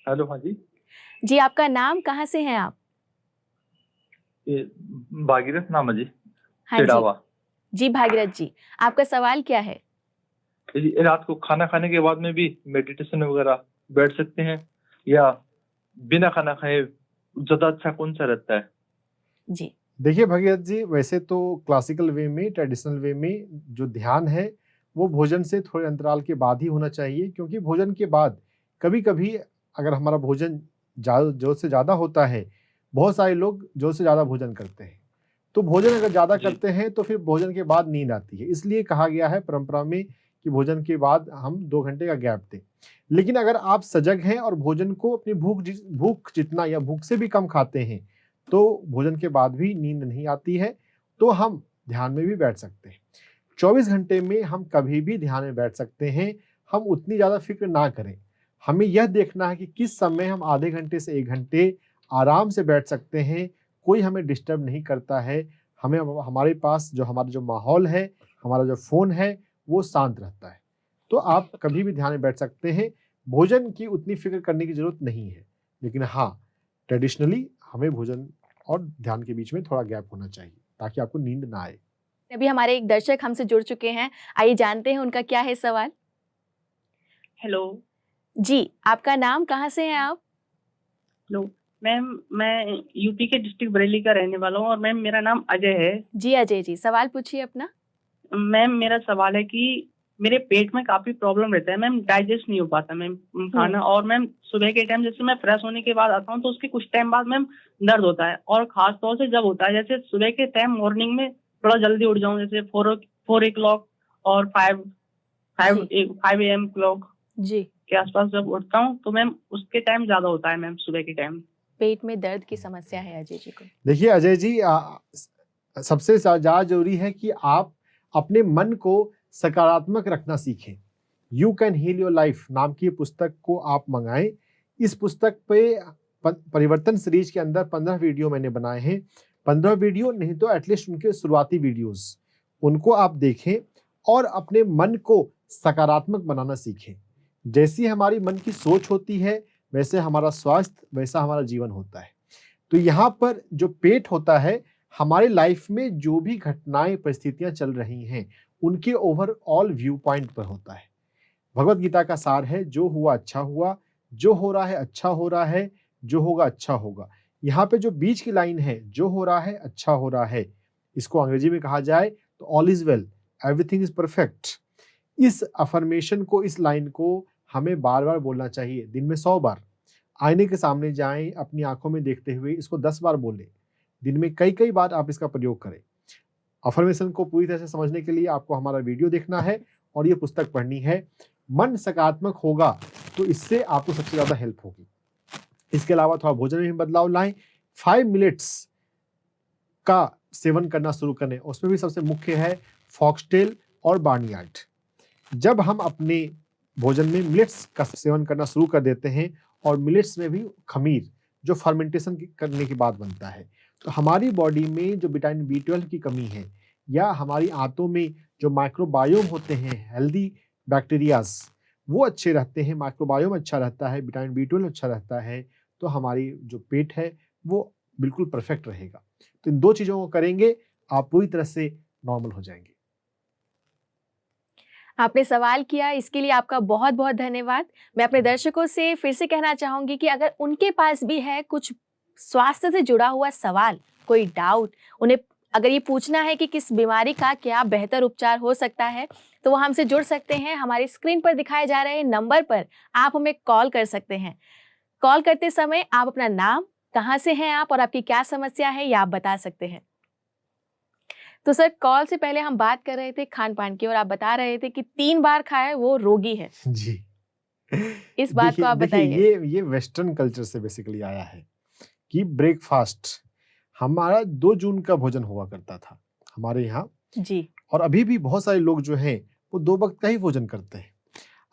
हेलो, हाँ जी। जी, आपका नाम, कहाँ से हैं आप? भागीरथ नाम है जी। हाँ जी, भागीरथ जी, आपका सवाल क्या है? जी, रात को खाना खाने के बाद में भी मेडिटेशन वगैरह बैठ सकते हैं या बिना खाना खाए ज्यादा अच्छा कौन सा रहता है? जी, देखिए भगीरथ जी, वैसे तो क्लासिकल वे में, ट्रेडिशनल वे में जो ध्यान है वो भोजन से थोड़े अंतराल के बाद ही होना चाहिए। क्योंकि भोजन के बाद कभी कभी अगर हमारा भोजन जोर से ज़्यादा होता है, बहुत सारे लोग जोर से ज़्यादा भोजन करते हैं, तो भोजन अगर ज़्यादा करते हैं तो फिर भोजन के बाद नींद आती है। इसलिए कहा गया है परंपरा में कि भोजन के बाद हम 2 घंटे का गैप दें। लेकिन अगर आप सजग हैं और भोजन को अपनी भूख जितना या भूख से भी कम खाते हैं तो भोजन के बाद भी नींद नहीं आती है, तो हम ध्यान में भी बैठ सकते हैं। 24 घंटे में हम कभी भी ध्यान में बैठ सकते हैं। हम उतनी ज़्यादा फिक्र ना करें। हमें यह देखना है कि किस समय हम आधे घंटे से 1 घंटे आराम से बैठ सकते हैं, कोई हमें डिस्टर्ब नहीं करता है। हमें हमारे पास हमारा जो माहौल है, हमारा जो फ़ोन है वो शांत रहता है, तो आप कभी भी ध्यान में बैठ सकते हैं। भोजन की उतनी फिक्र करने की ज़रूरत नहीं है। लेकिन हाँ, ट्रेडिशनली हमें भोजन और ध्यान के बीच में थोड़ा गैप होना चाहिए ताकि आपको नींद ना आए। अभी हमारे एक दर्शक हमसे जुड़ चुके हैं, आइए जानते हैं उनका क्या है सवाल। हेलो जी, आपका नाम, कहाँ से हैं आप? हेलो मैम, मैं यूपी के डिस्ट्रिक्ट बरेली का रहने वाला हूँ और मैम मेरा नाम अजय है। जी अजय जी, सवाल पूछिए अपना। मैम मेरा सवाल है कि मेरे पेट में काफी प्रॉब्लम रहता है मैम, डाइजेस्ट नहीं हो पाता मैम खाना। और मैम सुबह के टाइम जैसे मैं फ्रेश होने के बाद आता हूँ तो उसके कुछ टाइम बाद मैम दर्द होता है, और खास तौर से जब होता है जैसे सुबह के टाइम मॉर्निंग में थोड़ा जल्दी उठ जाऊँ, जैसे 4 o'clock और 5 AM क्लॉक जी। के आसपास जब उठता हूँ तो मैम उसके टाइम ज्यादा होता है मैम, सुबह के टाइम। पेट में दर्द की समस्या है अजय जी को। देखिए अजय जी, सबसे ज़्यादा जरूरी है कि आप अपने मन को सकारात्मक रखना सीखें। You can heal your life नाम की पुस्तक को आप मंगाएं। इस पुस्तक पे परिवर्तन सीरीज के अंदर 15 वीडियो मैंने बनाए हैं। 15 वीडियो नहीं तो एटलीस्ट उनके शुरुआती वीडियोस, उनको आप देखें और अपने मन को सकारात्मक बनाना सीखें। जैसी हमारी मन की सोच होती है वैसे हमारा स्वास्थ्य, वैसा हमारा जीवन होता है। तो यहाँ पर जो पेट होता है, हमारी लाइफ में जो भी घटनाएं परिस्थितियां चल रही हैं उनके ओवरऑल व्यू पॉइंट पर होता है। भगवत गीता का सार है, जो हुआ अच्छा हुआ, जो हो रहा है अच्छा हो रहा है, जो होगा अच्छा होगा। यहाँ पे जो बीच की लाइन है, जो हो रहा है अच्छा हो रहा है, इसको अंग्रेजी में कहा जाए तो all is well, everything is perfect. इस अफर्मेशन को, इस लाइन को हमें बार बार बोलना चाहिए, दिन में 100 बार। आईने के सामने जाएं, अपनी आंखों में देखते हुए इसको 10 बार बोलें। दिन में कई कई बार आप इसका प्रयोग करें। अफर्मेशन को पूरी तरह से समझने के लिए आपको हमारा वीडियो देखना है और ये पुस्तक पढ़नी है। मन सकारात्मक होगा तो इससे आपको सबसे ज़्यादा हेल्प होगी। इसके अलावा थोड़ा भोजन में बदलाव लाएं। 5 मिनट्स का सेवन करना शुरू करें। उसमें भी सबसे मुख्य है फॉक्सटेल और बार्नयार्ड। जब हम अपने भोजन में मिलेट्स का सेवन करना शुरू कर देते हैं, और मिलेट्स में भी खमीर जो फर्मेंटेशन करने के बाद बनता है, तो हमारी बॉडी में जो विटामिन B12 की कमी है, या हमारी आंतों में जो माइक्रोबायोम होते हैं, हेल्दी बैक्टीरियाज, वो अच्छे रहते हैं, माइक्रोबायोम अच्छा रहता है, विटामिन B12 अच्छा रहता है, तो हमारी जो पेट है वो बिल्कुल परफेक्ट रहेगा। तो इन 2 चीज़ों को करेंगे, आप पूरी तरह से नॉर्मल हो जाएंगे। आपने सवाल किया, इसके लिए आपका बहुत बहुत धन्यवाद। मैं अपने दर्शकों से फिर से कहना चाहूंगी कि अगर उनके पास भी है कुछ स्वास्थ्य से जुड़ा हुआ सवाल, कोई डाउट, उन्हें अगर ये पूछना है कि किस बीमारी का क्या बेहतर उपचार हो सकता है, तो वो हमसे जुड़ सकते हैं। हमारी स्क्रीन पर दिखाए जा रहे नंबर पर आप हमें कॉल कर सकते हैं। कॉल करते समय आप अपना नाम, कहाँ से हैं आप और आपकी क्या समस्या है, ये आप बता सकते हैं। तो सर, कॉल से पहले हम बात कर रहे थे खान पान की, और आप बता रहे थे कि 3 बार खाए वो रोगी है जी। इस बात को आप बताइए। ये वेस्टर्न कल्चर से बेसिकली आया है कि ब्रेकफास्ट हमारा 2 जून का भोजन हुआ करता था हमारे यहाँ जी। और अभी भी बहुत सारे लोग जो हैं वो 2 वक्त का ही भोजन करते हैं।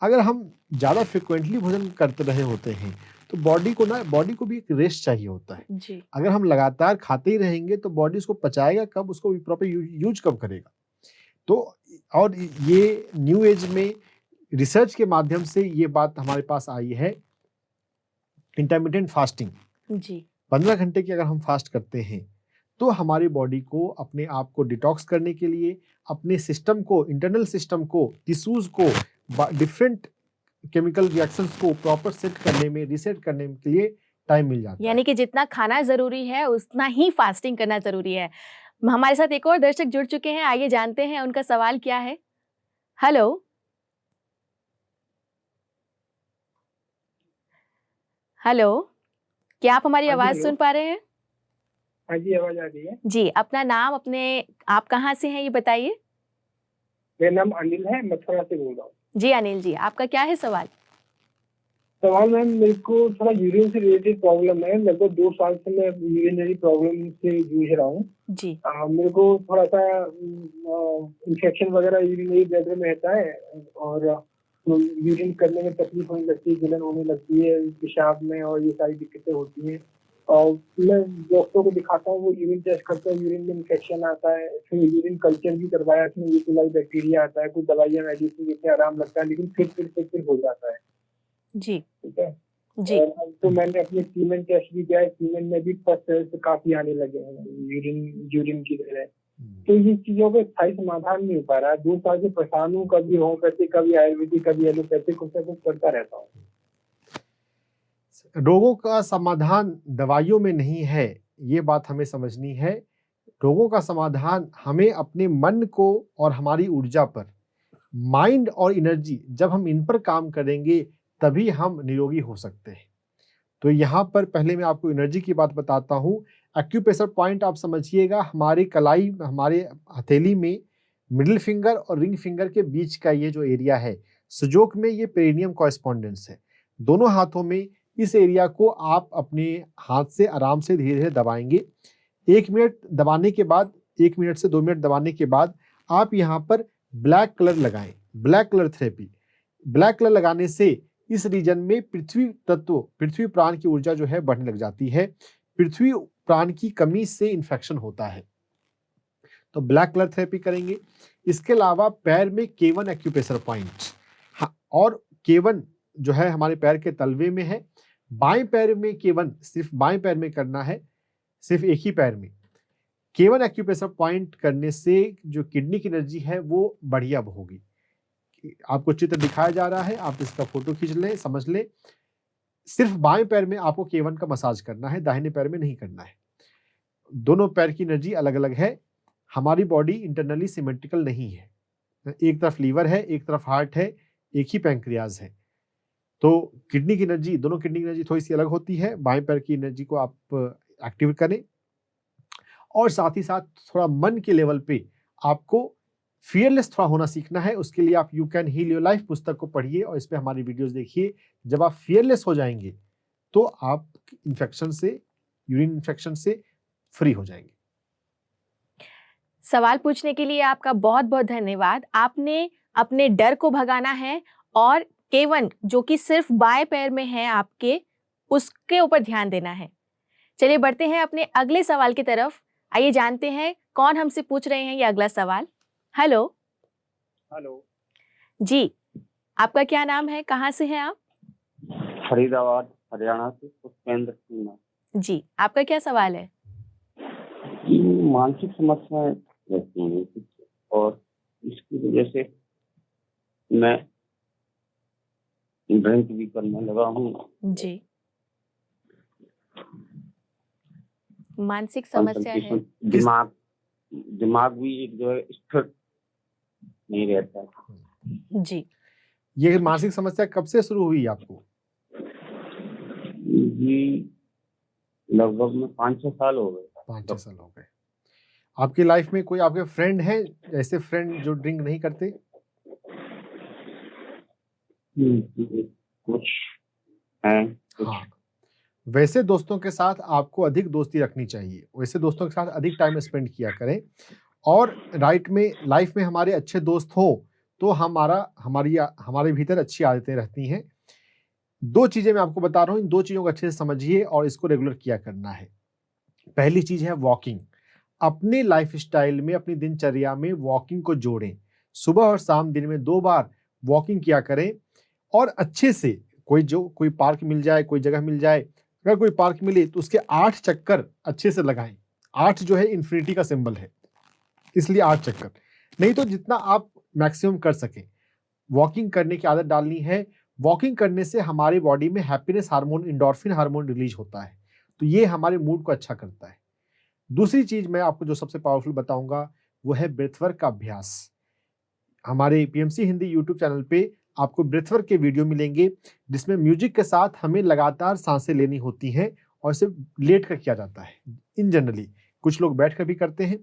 अगर हम ज़्यादा फ्रिक्वेंटली भोजन करते रहे होते हैं तो बॉडी को भी एक रेस्ट चाहिए होता है जी। अगर हम लगातार खाते ही रहेंगे तो बॉडी उसको पचाएगा कब, उसको प्रॉपर यूज कब करेगा। तो और ये न्यू एज में रिसर्च के माध्यम से ये बात हमारे पास आई है, इंटरमिटेंट फास्टिंग। जी। 15 घंटे की अगर हम फास्ट करते हैं तो हमारी बॉडी को अपने आप को डिटॉक्स करने के लिए, अपने सिस्टम को, इंटरनल सिस्टम को, टिश्यूज को, डिफरेंट केमिकल रिएक्शंस को प्रॉपर सेट करने में, रीसेट करने के लिए टाइम मिल जाता है। यानी कि जितना खाना जरूरी है उतना ही फास्टिंग करना जरूरी है। हमारे साथ एक और दर्शक जुड़ चुके हैं, आइए जानते हैं उनका सवाल क्या है। हेलो, हेलो, क्या आप हमारी आवाज सुन पा रहे हैं? हाँ जी, आवाज आ रही है जी। अपना नाम, आप कहाँ से हैं ये बताइए। मेरा नाम अनिल है, मथुरा से बोल रहा हूँ। जी अनिल जी, आपका क्या है सवाल? सवाल मैम, मेरे को थोड़ा यूरिन से रिलेटेड प्रॉब्लम है। लगभग 2 साल से मैं यूरिनरी प्रॉब्लम से जूझ रहा हूँ जी। मेरे को थोड़ा सा इंफेक्शन वगैरह यूरिनरी ब्लैडर में रहता है, और यूरिन करने में तकलीफ होने लगती है, जलन होने लगती है पेशाब में, और ये सारी दिक्कतें होती हैं। और मैं डॉक्टर को दिखाता हूँ, वो यूरिन टेस्ट करता है, यूरिन में इन्फेक्शन आता है, फिर यूरिन कल्चर भी करवाया, उसमें यूटिलाई बैक्टीरिया आता है, कुछ दवाइयाँ मेडिसिन जिससे आराम लगता है, लेकिन फिर हो जाता है। जी। ठीक है जी। तो मैंने अपने सीमेन टेस्ट भी किया है, सीमेन में भी फर्स्ट काफी आने लगे हैं यूरिन की तरह। तो ये चीजों का स्थायी समाधान नहीं हो पा रहा है। 2 साल से परेशान हूँ, कभी होम्योपैथिक, कभी आयुर्वेदिक, कभी एलोपैथिक, कुछ ना कुछ करता रहता हूँ। रोगों का समाधान दवाइयों में नहीं है, ये बात हमें समझनी है। रोगों का समाधान हमें अपने मन को और हमारी ऊर्जा पर, माइंड और एनर्जी, जब हम इन पर काम करेंगे तभी हम निरोगी हो सकते हैं। तो यहाँ पर पहले मैं आपको एनर्जी की बात बताता हूँ। एक्यूप्रेशर पॉइंट आप समझिएगा, हमारे कलाई, हमारे हथेली में मिडिल फिंगर और रिंग फिंगर के बीच का ये जो एरिया है, सजोक में ये पेरिनियम कॉरेस्पॉन्डेंस है। दोनों हाथों में इस एरिया को आप अपने हाथ से आराम से धीरे धीरे दबाएंगे। 1 मिनट दबाने के बाद, 1 मिनट से 2 मिनट दबाने के बाद आप यहाँ पर ब्लैक कलर लगाएं, black colour therapy. Black colour लगाने से इस रीजन में पृथ्वी तत्व, पृथ्वी प्राण की ऊर्जा जो है बढ़ने लग जाती है। पृथ्वी प्राण की कमी से इन्फेक्शन होता है, तो ब्लैक कलर थेरेपी करेंगे। इसके अलावा पैर में K1 एक्यूप्रेशर पॉइंट, हाँ, और K1 जो है हमारे पैर के तलवे में है। बाएं पैर में K1 सिर्फ बाएं पैर में करना है, सिर्फ एक ही पैर में। K1 एक्यूप्रेशर पॉइंट करने से जो किडनी की एनर्जी है वो बढ़िया होगी। आपको चित्र दिखाया जा रहा है, आप इसका फोटो खींच लें, समझ लें। सिर्फ बाएं पैर में आपको K1 का मसाज करना है, दाहिने पैर में नहीं करना है। दोनों पैर की एनर्जी अलग अलग है। हमारी बॉडी इंटरनली सिमेट्रिकल नहीं है, एक तरफ लीवर है, एक तरफ हार्ट है, एक ही पैंक्रियाज है। तो किडनी की एनर्जी, दोनों किडनी की एनर्जी थोड़ी सी अलग होती है। बाएं पैर की एनर्जी को आप एक्टिव करें, और साथ ही साथ थोड़ा मन के लेवल पे आपको फियरलेस थोड़ा होना सीखना है। उसके लिए आप you can heal your life पुस्तक को पढ़िए और इस पे हमारी वीडियोस देखिए। जब आप फियरलेस हो जाएंगे तो आप इन्फेक्शन से, यूरिन इन्फेक्शन से फ्री हो जाएंगे। सवाल पूछने के लिए आपका बहुत बहुत धन्यवाद। आपने अपने डर को भगाना है और K1 जो कि सिर्फ बाएं पैर में है आपके, उसके ऊपर ध्यान देना है। चलिए बढ़ते हैं अपने अगले सवाल की तरफ। आइए जानते हैं कौन हमसे पूछ रहे हैं ये अगला सवाल। हेलो। हेलो जी, आपका क्या नाम है, कहाँ से हैं आप? फरीदाबाद हरियाणा से पुष्पेंद्र सिन्हा। जी, आपका क्या सवाल है? मानसिक समस्याएं रहती हैं और इसकी वजह से मैं ड्रिंक भी करने लगा हूँ। जी, मानसिक समस्या है। दिमाग भी एक जो है स्थिर नहीं रहता है। जी, ये मानसिक समस्या कब से शुरू हुई आपको? जी लगभग में 5-6 साल हो गए। 5-6 साल हो गए। आपकी लाइफ में कोई आपके फ्रेंड है, ऐसे फ्रेंड जो ड्रिंक नहीं करते? कुछ हैं, कुछ। हाँ, वैसे दोस्तों के साथ आपको अधिक दोस्ती रखनी चाहिए, वैसे दोस्तों के साथ अधिक टाइम स्पेंड किया करें। और राइट में लाइफ में हमारे अच्छे दोस्त हो तो हमारे भीतर अच्छी आदतें रहती हैं। 2 चीजें मैं आपको बता रहा हूँ, इन 2 चीजों को अच्छे से समझिए और इसको रेगुलर किया करना है। पहली चीज है वॉकिंग। अपने लाइफ स्टाइल में, अपनी दिनचर्या में वॉकिंग को जोड़ें। सुबह और शाम दिन में 2 बार वॉकिंग किया करें और अच्छे से कोई पार्क मिल जाए, कोई जगह मिल जाए, अगर कोई पार्क मिले तो उसके 8 चक्कर अच्छे से लगाएं। 8 जो है इन्फिनिटी का सिंबल है, इसलिए 8 चक्कर, नहीं तो जितना आप मैक्सिमम कर सकें। वॉकिंग करने की आदत डालनी है। वॉकिंग करने से हमारी बॉडी में happiness hormone, endorphin hormone release होता है, तो ये हमारे मूड को अच्छा करता है। दूसरी चीज मैं आपको जो सबसे पावरफुल बताऊंगा वो है ब्रेथवर्क का अभ्यास। हमारे पीएमसी हिंदी यूट्यूब चैनल पे आपको ब्रेथवर्क के वीडियो मिलेंगे, जिसमें म्यूजिक के साथ हमें लगातार सांसें लेनी होती हैं और इसे लेट कर किया जाता है। इन जनरली कुछ लोग बैठ कर भी करते हैं।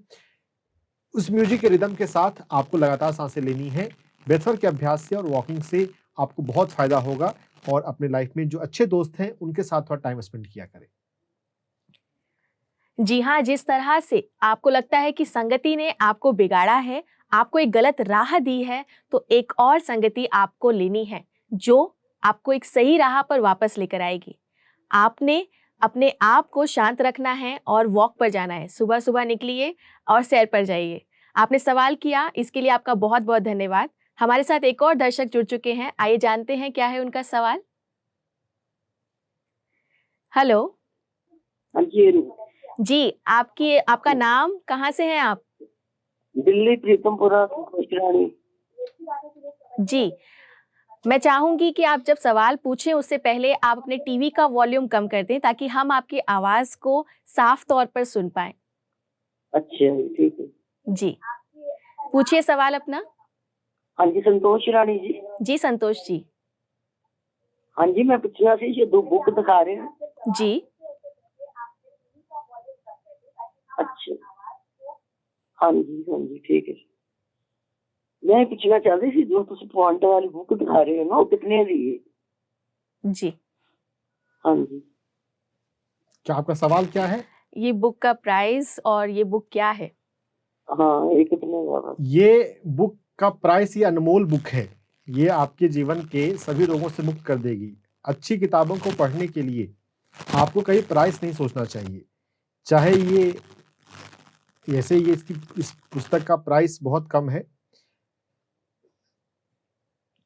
उस म्यूजिक के रिदम के साथ आपको लगातार सांसें लेनी है। ब्रेथवर्क के अभ्यास से और वॉकिंग से आपको बहुत फायदा होगा और अपने लाइफ में जो अच्छे दोस्त हैं उनके साथ थोड़ा टाइम स्पेंड किया करें। जी हाँ, जिस तरह से आपको लगता है कि संगति ने आपको बिगाड़ा है, आपको एक गलत राह दी है, तो एक और संगति आपको लेनी है जो आपको एक सही राह पर वापस लेकर आएगी। आपने अपने आप को शांत रखना है और वॉक पर जाना है। सुबह सुबह निकलिए और सैर पर जाइए। आपने सवाल किया, इसके लिए आपका बहुत बहुत धन्यवाद। हमारे साथ एक और दर्शक जुड़ चुके हैं, आइए जानते हैं क्या है उनका सवाल। हेलो। हाँ जी, आपका नाम, कहाँ से हैं आप? दिल्ली प्रीतमपुरा रानी। जी, मैं चाहूंगी कि आप जब सवाल पूछें उससे पहले आप अपने टीवी का वॉल्यूम कम कर दें ताकि हम आपकी आवाज को साफ तौर पर सुन पाएं। अच्छा, ठीक है जी, पूछिए सवाल अपना। हाँ जी, संतोष रानी जी। जी संतोष जी। हाँ जी, मैं पूछना से ये 2 बुक दिखा रहे हैं जी। अच्छा, हाँ जी ठीक है। मैं पूछना चाहती थी, जो तुम पॉइंट वाली बुक दिखा रहे हो ना, वो कितने दी है? जी, हाँ जी। क्या आपका सवाल क्या है? ये बुक का प्राइस और ये बुक क्या है? हाँ, ये कितने का? ये बुक का प्राइस, ये अनमोल बुक है। ये आपके जीवन के सभी रोगों से मुक्त कर देगी। अच्छी किताबों को पढ़ने के लिए आपको कहीं प्राइस नहीं सोचना चाहिए। चाहे ये ऐसे ये इस पुस्तक का प्राइस बहुत कम है,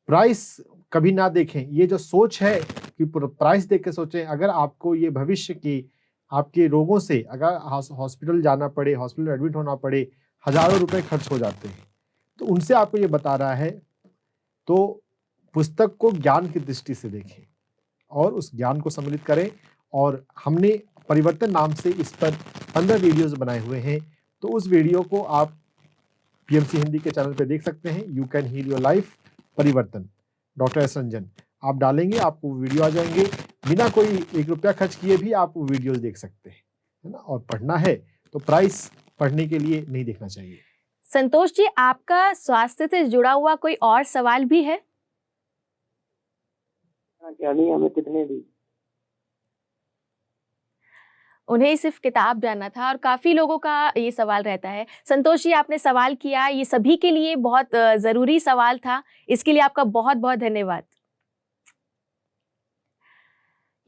प्राइस कभी ना देखें। ये जो सोच है कि प्राइस देख के सोचें, अगर आपको ये भविष्य के आपके रोगों से अगर हॉस्पिटल जाना पड़े, हॉस्पिटल एडमिट होना पड़े, हजारों रुपए खर्च हो जाते हैं, तो उनसे आपको ये बता रहा है। तो पुस्तक को ज्ञान की दृष्टि से देखें और उस ज्ञान को सम्मिलित करें। और हमने परिवर्तन नाम से इस पर 15 वीडियोस बनाए हुए हैं, तो उस वीडियो को आप पीएमसी हिंदी के चैनल पे देख सकते हैं। You can heal your life, परिवर्तन, डॉक्टर एस रंजन। आप डालेंगे, आपको वीडियो आ जाएंगे। बिना कोई 1 रुपया खर्च किए भी आप वीडियोस देख सकते हैं, है ना। और पढ़ना है तो प्राइस पढ़ने के लिए नहीं देखना चाहिए। संतोष जी, आपका स्वास्थ्य से जुड़ा हुआ कोई और सवाल भी है? क्या नहीं, हमें कितने दी? उन्हें सिर्फ किताब जानना था और काफ़ी लोगों का ये सवाल रहता है। संतोष जी, आपने सवाल किया, ये सभी के लिए बहुत ज़रूरी सवाल था। इसके लिए आपका बहुत बहुत धन्यवाद।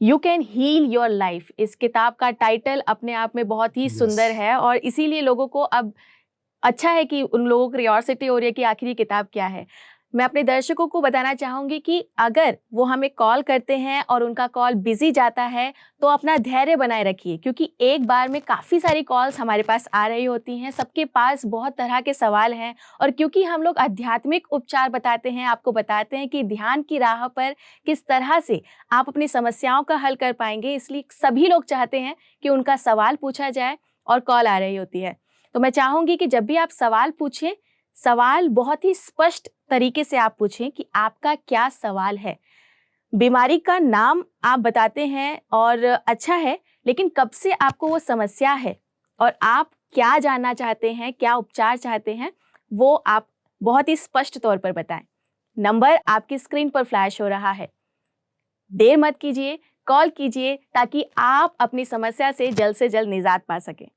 You can heal your life, इस किताब का टाइटल अपने आप में बहुत ही सुंदर है और इसीलिए लोगों को अब अच्छा है कि उन लोगों को क्यूरियोसिटी हो रही है कि आखिर ये किताब क्या है। मैं अपने दर्शकों को बताना चाहूँगी कि अगर वो हमें कॉल करते हैं और उनका कॉल बिजी जाता है तो अपना धैर्य बनाए रखिए, क्योंकि एक बार में काफ़ी सारी कॉल्स हमारे पास आ रही होती हैं। सबके पास बहुत तरह के सवाल हैं और क्योंकि हम लोग आध्यात्मिक उपचार बताते हैं, आपको बताते हैं कि ध्यान की राह पर किस तरह से आप अपनी समस्याओं का हल कर पाएंगे, इसलिए सभी लोग चाहते हैं कि उनका सवाल पूछा जाए और कॉल आ रही होती है। तो मैं चाहूँगी कि जब भी आप सवाल पूछें, सवाल बहुत ही स्पष्ट तरीके से आप पूछें कि आपका क्या सवाल है। बीमारी का नाम आप बताते हैं और अच्छा है, लेकिन कब से आपको वो समस्या है और आप क्या जानना चाहते हैं, क्या उपचार चाहते हैं, वो आप बहुत ही स्पष्ट तौर पर बताएं। नंबर आपकी स्क्रीन पर फ्लैश हो रहा है। देर मत कीजिए, कॉल कीजिए ताकि आप अपनी समस्या से जल्द निजात पा सकें।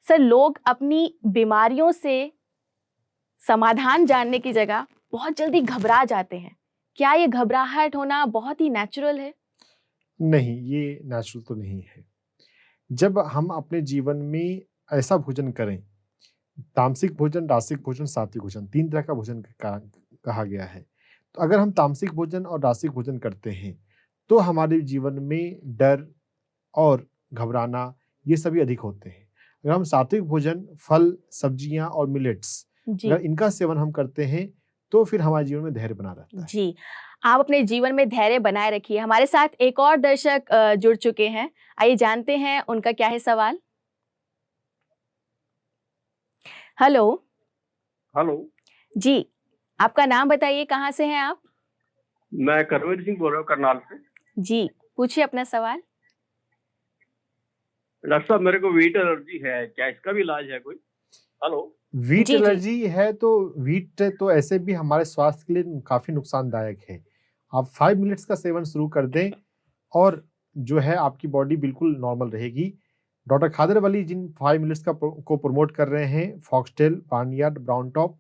सर, लोग अपनी बीमारियों से समाधान जानने की जगह बहुत जल्दी घबरा जाते हैं। क्या ये घबराहट होना बहुत ही नेचुरल है? नहीं, ये नेचुरल तो नहीं है। जब हम अपने जीवन में ऐसा भोजन करें, तामसिक भोजन, रासिक भोजन, सात्विक भोजन, 3 तरह का भोजन कहा गया है। तो अगर हम तामसिक भोजन और रासिक भोजन करते हैं तो हमारे जीवन में डर और घबराना ये सभी अधिक होते हैं। अगर हम सात्विक भोजन, फल, सब्जियां और मिलेट्स, अगर इनका सेवन हम करते हैं तो फिर हमारे जीवन में धैर्य बना रहता है। जी, आप अपने जीवन में धैर्य बनाए रखिए। हमारे साथ एक और दर्शक जुड़ चुके हैं, आइए जानते हैं उनका क्या है सवाल। हेलो। हेलो जी, आपका नाम बताइए, कहाँ से हैं आप? मैं करवीर सिंह बोल रहा हूँ, करनाल से। जी, पूछिए अपना सवाल। डॉक्टर साहब, मेरे को वीट एलर्जी है, क्या इसका भी इलाज है कोई? हेलो। वीट एलर्जी है तो वीट तो ऐसे भी हमारे स्वास्थ्य के लिए काफी नुकसानदायक है। आप 5 मिनट्स का सेवन शुरू कर दें और जो है आपकी बॉडी बिल्कुल नॉर्मल रहेगी। डॉक्टर खादर वली जिन 5 मिनट्स को प्रमोट कर रहे हैं, फॉक्सटेल, बार्नयार्ड, ब्राउन टॉप,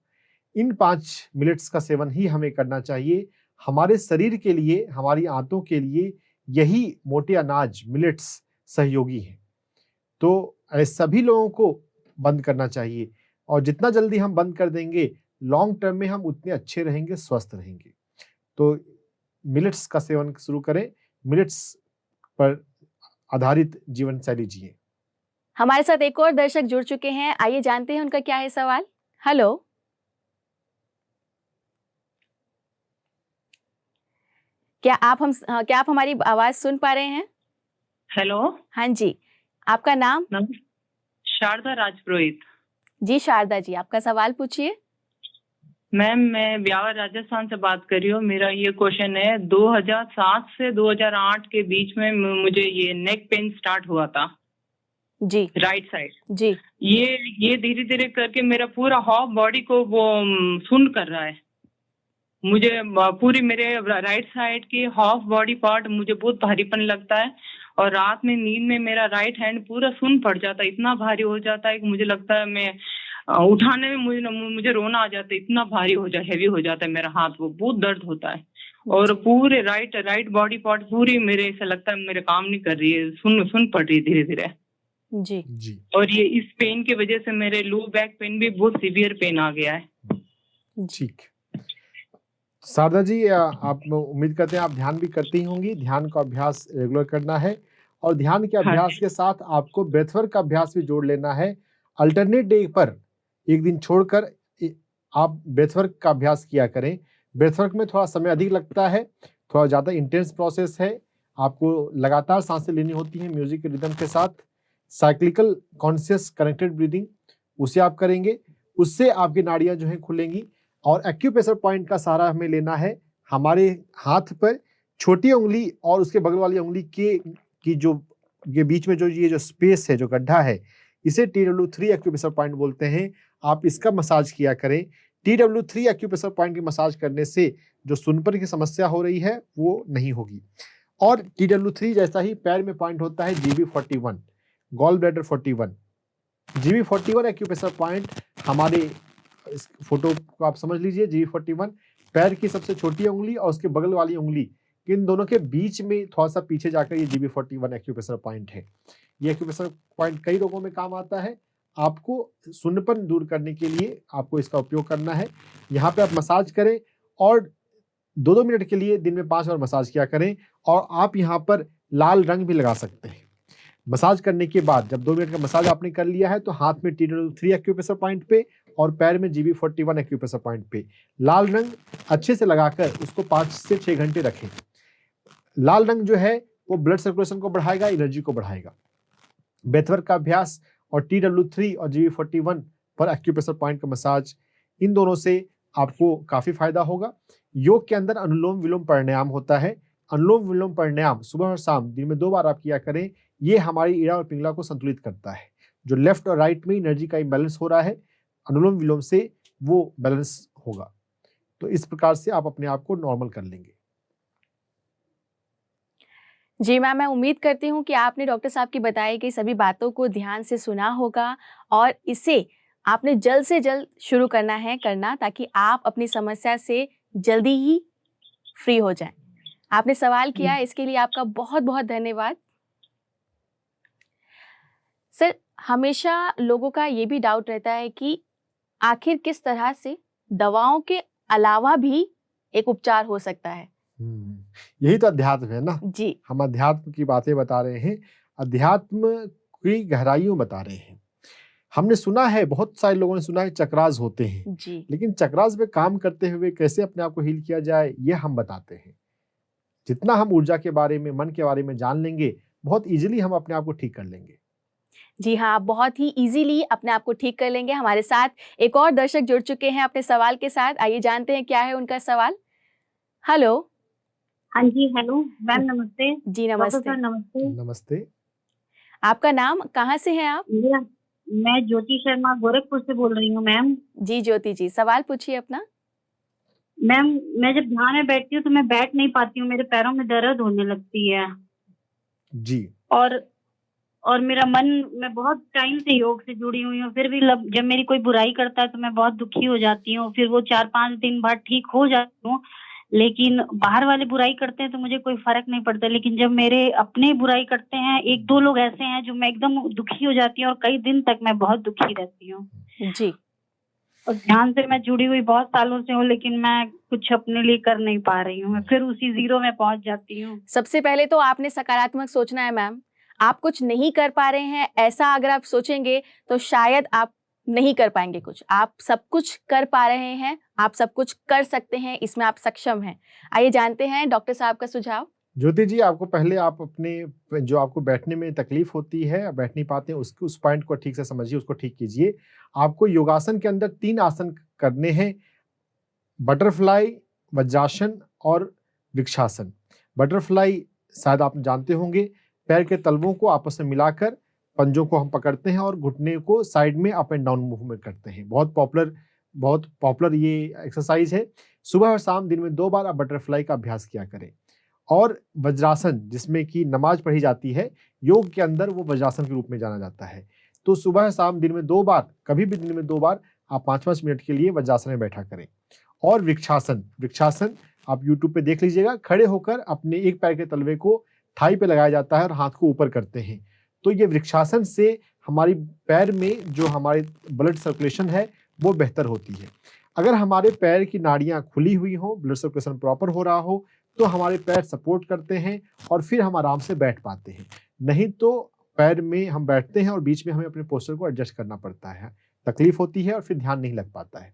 इन 5 मिनट्स का सेवन ही हमें करना चाहिए। हमारे शरीर के लिए, हमारी आंतों के लिए यही मोटे अनाज मिलेट्स सहयोगी हैं। तो सभी लोगों को बंद करना चाहिए और जितना जल्दी हम बंद कर देंगे, लॉन्ग टर्म में हम उतने अच्छे रहेंगे, स्वस्थ रहेंगे। तो मिलेट्स का सेवन शुरू करें, मिलेट्स पर आधारित जीवन शैली जिए। हमारे साथ एक और दर्शक जुड़ चुके हैं, आइए जानते हैं उनका क्या है सवाल। हेलो। क्या आप हमारी आवाज सुन पा रहे हैं? हेलो। हाँ जी, आपका नाम? शारदा राजपुरोहित। जी शारदा जी, आपका सवाल पूछिए। मैम, मैं ब्यावर राजस्थान से बात कर रही हूँ। मेरा ये क्वेश्चन है, 2007 से 2008 के बीच में मुझे ये नेक पेन स्टार्ट हुआ था। जी राइट साइड। जी ये धीरे धीरे करके मेरा पूरा हाफ बॉडी को वो सुन कर रहा है। मुझे पूरी मेरे राइट साइड की हाफ बॉडी पार्ट मुझे बहुत भारीपन लगता है, और रात में नींद में मेरा राइट हैंड पूरा सुन पड़ जाता है, इतना भारी हो जाता है कि मुझे लगता है मैं उठाने में मुझे रोना आ जाता है, इतना भारी हो जाए, हैवी हो जाता है मेरा हाथ, वो बहुत दर्द होता है। और पूरे राइट बॉडी पार्ट पूरी मेरे ऐसा लगता है मेरे काम नहीं कर रही है, सुन पड़ रही है धीरे धीरे। जी जी और ये इस पेन की वजह से मेरे लो बैक पेन भी बहुत सीवियर पेन आ गया है। ठीक। शारदा जी, आप उम्मीद करते हैं आप ध्यान भी करती होंगी। ध्यान का अभ्यास रेगुलर करना है, और ध्यान के अभ्यास के साथ आपको ब्रेथवर्क का अभ्यास भी जोड़ लेना है। अल्टरनेट डे पर एक दिन छोड़कर आप ब्रेथवर्क का अभ्यास किया करें। ब्रेथवर्क में थोड़ा समय अधिक लगता है, थोड़ा ज़्यादा इंटेंस प्रोसेस है, आपको लगातार सांसें लेनी होती हैं म्यूजिक के रिदम के साथ। साइक्लिकल कॉन्शियस कनेक्टेड ब्रीदिंग, उसे आप करेंगे, उससे आपकी नाड़ियां जो हैं खुलेंगी। और एक्यूप्रेशर पॉइंट का सहारा हमें लेना है। हमारे हाथ पर छोटी उंगली और उसके बगल वाली उंगली की जो ये बीच में ये जो स्पेस है, जो गड्ढा है, इसे TW3 एक्यूप्रेशर पॉइंट बोलते हैं। आप इसका मसाज किया करें। TW3 एक्यूप्रेशर पॉइंट की मसाज करने से जो सुनपन की समस्या हो रही है वो नहीं होगी। और TW3 जैसा ही पैर में पॉइंट होता है GB41, gall bladder 41। GB41 acupressure point, हमारे इस फोटो को आप समझ लीजिए। GB41 पैर की सबसे छोटी उंगली और उसके बगल वाली उंगली, इन दोनों के बीच में थोड़ा सा पीछे जाकर ये GB41 एक्यूप्रेशर पॉइंट है। ये एक्यूप्रेशर पॉइंट कई रोगों में काम आता है। आपको सुन्नपन दूर करने के लिए आपको इसका उपयोग करना है। यहाँ पे आप मसाज करें और 2-2 मिनट के लिए दिन में 5 बार मसाज किया करें। और आप यहाँ पर लाल रंग भी लगा सकते हैं। मसाज करने के बाद जब 2 मिनट का मसाज आपने कर लिया है तो हाथ में TW3 एक्यूप्रेशर पॉइंट पे और पैर में GB41 एक्यूप्रेशर पॉइंट पे लाल रंग अच्छे से लगाकर उसको 5 से 6 घंटे रखें। लाल रंग जो है वो ब्लड सर्कुलेशन को बढ़ाएगा, एनर्जी को बढ़ाएगा। ब्रेथवर्क का अभ्यास और TW3 और GB41 पर एक्यूप्रेशर पॉइंट का मसाज, इन दोनों से आपको काफी फायदा होगा। योग के अंदर अनुलोम विलोम प्राणायाम होता है। अनुलोम विलोम प्राणायाम सुबह और शाम दिन में 2 बार आप किया करें। ये हमारी ईड़ा और पिंगला को संतुलित करता है। जो लेफ्ट और राइट में एनर्जी का इम्बैलेंस हो रहा है, अनुलोम विलोम से वो बैलेंस होगा। तो इस प्रकार से आप अपने आप को नॉर्मल कर लेंगे। जी मैम, मैं उम्मीद करती हूँ कि आपने डॉक्टर साहब की बताई गई सभी बातों को ध्यान से सुना होगा, और इसे आपने जल्द से जल्द शुरू करना ताकि आप अपनी समस्या से जल्दी ही फ्री हो जाएं। आपने सवाल किया, इसके लिए आपका बहुत बहुत धन्यवाद। सर, हमेशा लोगों का ये भी डाउट रहता है कि आखिर किस तरह से दवाओं के अलावा भी एक उपचार हो सकता है। यही तो अध्यात्म है ना जी। हम अध्यात्म की बातें बता रहे हैं, अध्यात्म की गहराइयों बता रहे हैं। हमने सुना है, बहुत सारे लोगों ने सुना है चक्रास होते हैं जी। लेकिन चक्रास पे काम करते हुए कैसे अपने आप को हील किया जाए, ये हम बताते हैं। जितना हम ऊर्जा के बारे में, मन के बारे में जान लेंगे, बहुत इजीली हम अपने आप को ठीक कर लेंगे। जी हाँ, बहुत ही इजीली अपने आप को ठीक कर लेंगे। हमारे साथ एक और दर्शक जुड़ चुके हैं अपने सवाल के साथ। आइए जानते हैं क्या है उनका सवाल। हेलो। हाँ जी, हेलो मैम, नमस्ते। जी नमस्ते। नमस्ते। नमस्ते। आपका नाम, कहाँ से हैं आप? मैं ज्योति शर्मा गोरखपुर से बोल रही हूँ मैम। जी ज्योति जी, सवाल पूछिए अपना। मैम, मैं जब ध्यान में बैठती हूँ तो मैं बैठ नहीं पाती हूँ, मेरे पैरों में दर्द होने लगती है जी। और मेरा मन, मैं बहुत टाइम से योग से जुड़ी हुई हूँ, फिर भी जब मेरी कोई बुराई करता है तो मैं बहुत दुखी हो जाती हूँ। फिर वो 4-5 दिन बाद ठीक हो जाती हूँ, लेकिन बाहर वाले बुराई करते हैं तो मुझे कोई फर्क नहीं पड़ता। लेकिन जब मेरे अपने बुराई करते हैं, 1-2 लोग ऐसे हैं जो मैं एकदम दुखी हो जाती हूँ और कई दिन तक मैं बहुत दुखी रहती हूँ। जी। और ध्यान से मैं जुड़ी हुई बहुत सालों से हूँ, लेकिन मैं कुछ अपने लिए कर नहीं पा रही हूँ, मैं फिर उसी जीरो में पहुंच जाती हूँ। सबसे पहले तो आपने सकारात्मक सोचना है मैम। आप कुछ नहीं कर पा रहे हैं, ऐसा अगर आप सोचेंगे तो शायद आप नहीं कर पाएंगे कुछ। आप सब कुछ कर पा रहे हैं, आप सब कुछ कर सकते हैं, इसमें आप सक्षम हैं। आइए जानते हैं डॉक्टर साहब का सुझाव। ज्योति जी, आपको पहले आप अपने जो आपको बैठने में तकलीफ होती है, बैठ नहीं पाते हैं, उस पॉइंट को ठीक से समझिए, उसको ठीक कीजिए। आपको योगासन के अंदर 3 आसन करने हैं, बटरफ्लाई, वज्रासन और वृक्षासन। बटरफ्लाई शायद आप जानते होंगे, पैर के तलवों को आपस में मिलाकर पंजों को हम पकड़ते हैं और घुटने को साइड में अप एंड डाउन मूवमेंट करते हैं। बहुत पॉपुलर ये एक्सरसाइज है। सुबह और शाम दिन में 2 बार आप बटरफ्लाई का अभ्यास किया करें। और वज्रासन, जिसमें कि नमाज पढ़ी जाती है, योग के अंदर वो वज्रासन के रूप में जाना जाता है। तो सुबह शाम दिन में 2 बार, कभी भी दिन में 2 बार आप 5-5 मिनट के लिए वज्रासन में बैठा करें। और वृक्षासन आप यूट्यूब पे देख लीजिएगा। खड़े होकर अपने एक पैर के तलवे को थाई पे लगाया जाता है और हाथ को ऊपर करते हैं। तो ये वृक्षासन से हमारी पैर में जो हमारी ब्लड सर्कुलेशन है वो बेहतर होती है। अगर हमारे पैर की नाड़ियाँ खुली हुई हो, ब्लड सर्कुलेशन प्रॉपर हो रहा हो, तो हमारे पैर सपोर्ट करते हैं और फिर हम आराम से बैठ पाते हैं। नहीं तो पैर में हम बैठते हैं और बीच में हमें अपने पोस्चर को एडजस्ट करना पड़ता है, तकलीफ होती है और फिर ध्यान नहीं लग पाता है।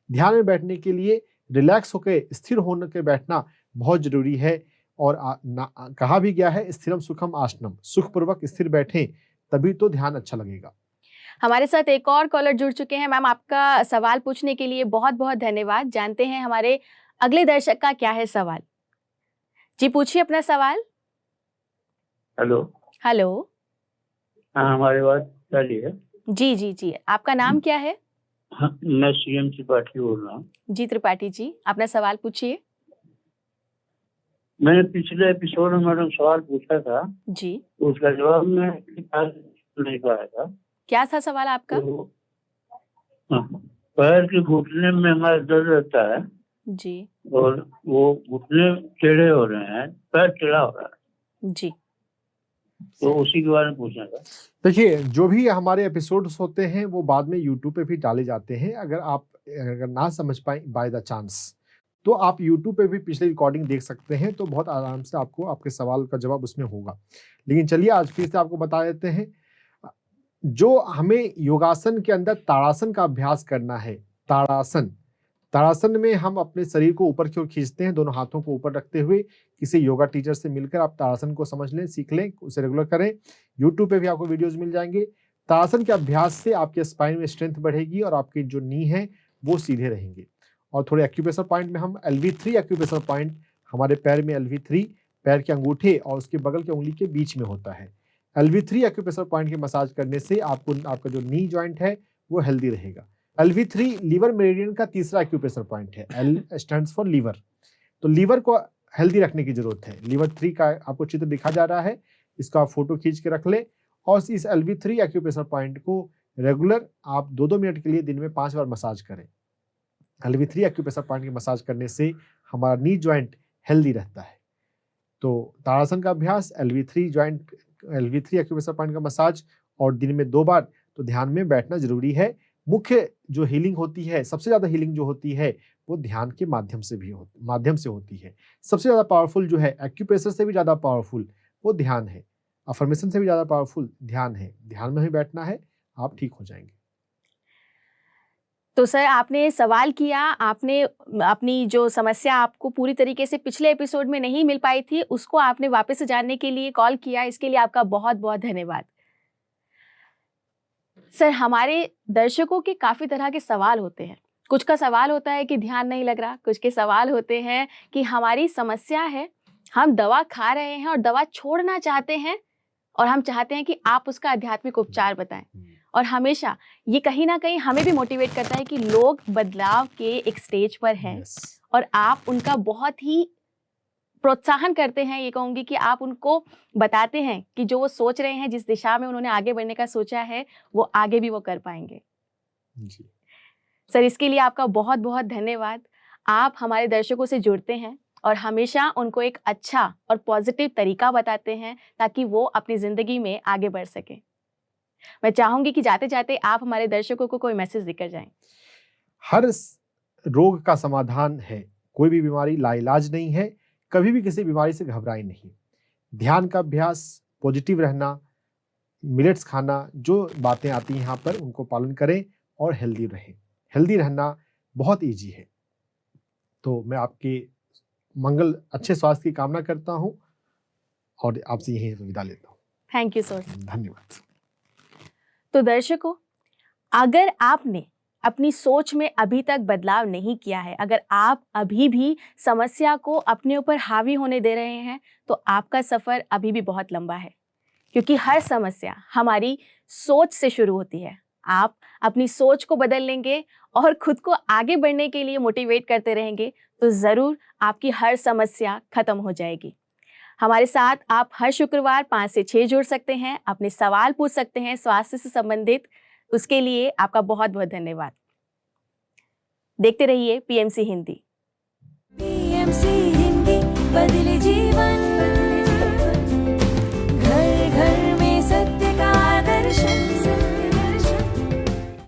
ध्यान में बैठने के लिए रिलैक्स होकर स्थिर होने के बैठना बहुत जरूरी है। और कहा भी गया है स्थिरम सुखम आसनम, सुखपूर्वक स्थिर बैठें तभी तो ध्यान अच्छा लगेगा। हमारे साथ एक और कॉलर जुड़ चुके हैं। मैम, आपका सवाल पूछने के लिए बहुत बहुत धन्यवाद। जानते हैं हमारे अगले दर्शक का क्या है सवाल। जी पूछिए अपना सवाल। हेलो। हाँ, हमारी बात चली है। जी, आपका नाम क्या है? हाँ, मैं सीएम त्रिपाठी बोल रहा हूँ। जी त्रिपाठी जी, अपना सवाल पूछिए। मैंने पिछले एपिसोड में मैडम सवाल पूछा था जी, उसका जवाब मैं नहीं पाया था। क्या था सवाल आपका? तो, पैर के घुटने में हमारा दर्द रहता है जी, और वो घुटने टेढ़े हो रहे हैं, पैर टेढ़ा हो रहा है जी, तो उसी के बारे में पूछना था। देखिए, जो भी हमारे एपिसोड्स होते हैं वो बाद में यूट्यूब पे भी डाले जाते हैं। अगर ना समझ पाए बाय द चांस तो आप यूट्यूब पे भी पिछली रिकॉर्डिंग देख सकते हैं, तो बहुत आराम से आपको आपके सवाल का जवाब उसमें होगा। लेकिन चलिए आज फिर से आपको बता देते हैं, जो हमें योगासन के अंदर ताड़ासन का अभ्यास करना है। ताड़ासन में हम अपने शरीर को ऊपर की ओर खींचते हैं, दोनों हाथों को ऊपर रखते हुए। किसी योगा टीचर से मिलकर आप ताड़ासन को समझ लें, सीख लें, उसे रेगुलर करें। यूट्यूब पे भी आपको वीडियोस मिल जाएंगे। ताड़ासन के अभ्यास से आपके स्पाइन में स्ट्रेंथ बढ़ेगी और आपकी जो नी है वो सीधे रहेंगे। और थोड़े एक्यूप्रेशर पॉइंट में हम LV3 एक्यूप्रेशर पॉइंट, हमारे पैर में LV3 पैर के अंगूठे और उसके बगल के उंगली के बीच में होता है। LV3 एक्यूप्रेशर पॉइंट की मसाज करने से आपका जो नी जॉइंट है वो हेल्दी रहेगा। LV3 लीवर मेरिडियन का तीसरा एक्यूप्रेशर पॉइंट है। L stands for liver. तो लीवर को हेल्दी रखने की जरूरत है। लीवर 3 का आपको चित्र दिखा जा रहा है, इसका फोटो खींच के रख ले। और इस LV3 एक्यूप्रेशर पॉइंट को रेगुलर आप 2-2 मिनट के लिए दिन में 5 बार मसाज करें। LV3 एक्यूप्रेशर पॉइंट की मसाज करने से हमारा नी जॉइंट हेल्दी रहता है। तो ताड़ासन का अभ्यास, LV3 एक्यूप्रेशर पॉइंट का मसाज और दिन में 2 बार, तो ध्यान में बैठना जरूरी है। मुख्य जो हीलिंग होती है, सबसे ज्यादा हीलिंग जो होती है वो ध्यान के माध्यम से होती है। सबसे ज्यादा पावरफुल जो है, एक्यूप्रेशर से भी ज्यादा पावरफुल वो ध्यान है, अफर्मेशन से भी ज्यादा पावरफुल ध्यान है। ध्यान में ही बैठना है, आप ठीक हो जाएंगे। तो सर, आपने सवाल किया, आपने अपनी जो समस्या आपको पूरी तरीके से पिछले एपिसोड में नहीं मिल पाई थी उसको आपने वापस से जानने के लिए कॉल किया, इसके लिए आपका बहुत बहुत धन्यवाद। सर, हमारे दर्शकों के काफ़ी तरह के सवाल होते हैं। कुछ का सवाल होता है कि ध्यान नहीं लग रहा, कुछ के सवाल होते हैं कि हमारी समस्या है, हम दवा खा रहे हैं और दवा छोड़ना चाहते हैं और हम चाहते हैं कि आप उसका आध्यात्मिक उपचार बताएं। और हमेशा ये कहीं ना कहीं हमें भी मोटिवेट करता है कि लोग बदलाव के एक स्टेज पर हैं और आप उनका बहुत ही प्रोत्साहन करते हैं। ये कहूँगी कि आप उनको बताते हैं कि जो वो सोच रहे हैं, जिस दिशा में उन्होंने आगे बढ़ने का सोचा है, वो आगे भी वो कर पाएंगे। जी। सर, इसके लिए आपका बहुत बहुत धन्यवाद। आप हमारे दर्शकों से जुड़ते हैं और हमेशा उनको एक अच्छा और पॉजिटिव तरीका बताते हैं ताकि वो अपनी ज़िंदगी में आगे बढ़ सकें। मैं चाहूंगी कि जाते जाते आप हमारे दर्शकों को कोई मैसेज देकर जाएं। हर रोग का समाधान है, कोई भी बीमारी लाइलाज नहीं है। कभी भी किसी बीमारी से घबराएं नहीं। ध्यान का अभ्यास, पॉजिटिव रहना, मिलेट्स खाना, जो बातें आती हैं यहाँ पर उनको पालन करें और हेल्दी रहें। हेल्दी रहना बहुत ईजी है। तो मैं आपके मंगल, अच्छे स्वास्थ्य की कामना करता हूँ और आपसे यहीं विदा लेता हूँ। Thank you sir. धन्यवाद। तो दर्शकों, अगर आपने अपनी सोच में अभी तक बदलाव नहीं किया है, अगर आप अभी भी समस्या को अपने ऊपर हावी होने दे रहे हैं, तो आपका सफ़र अभी भी बहुत लंबा है। क्योंकि हर समस्या हमारी सोच से शुरू होती है। आप अपनी सोच को बदल लेंगे और खुद को आगे बढ़ने के लिए मोटिवेट करते रहेंगे तो ज़रूर आपकी हर समस्या खत्म हो जाएगी। हमारे साथ आप हर शुक्रवार 5 से 6 जुड़ सकते हैं, अपने सवाल पूछ सकते हैं स्वास्थ्य से संबंधित। उसके लिए आपका बहुत बहुत धन्यवाद। देखते रहिए PMC हिंदी। PMC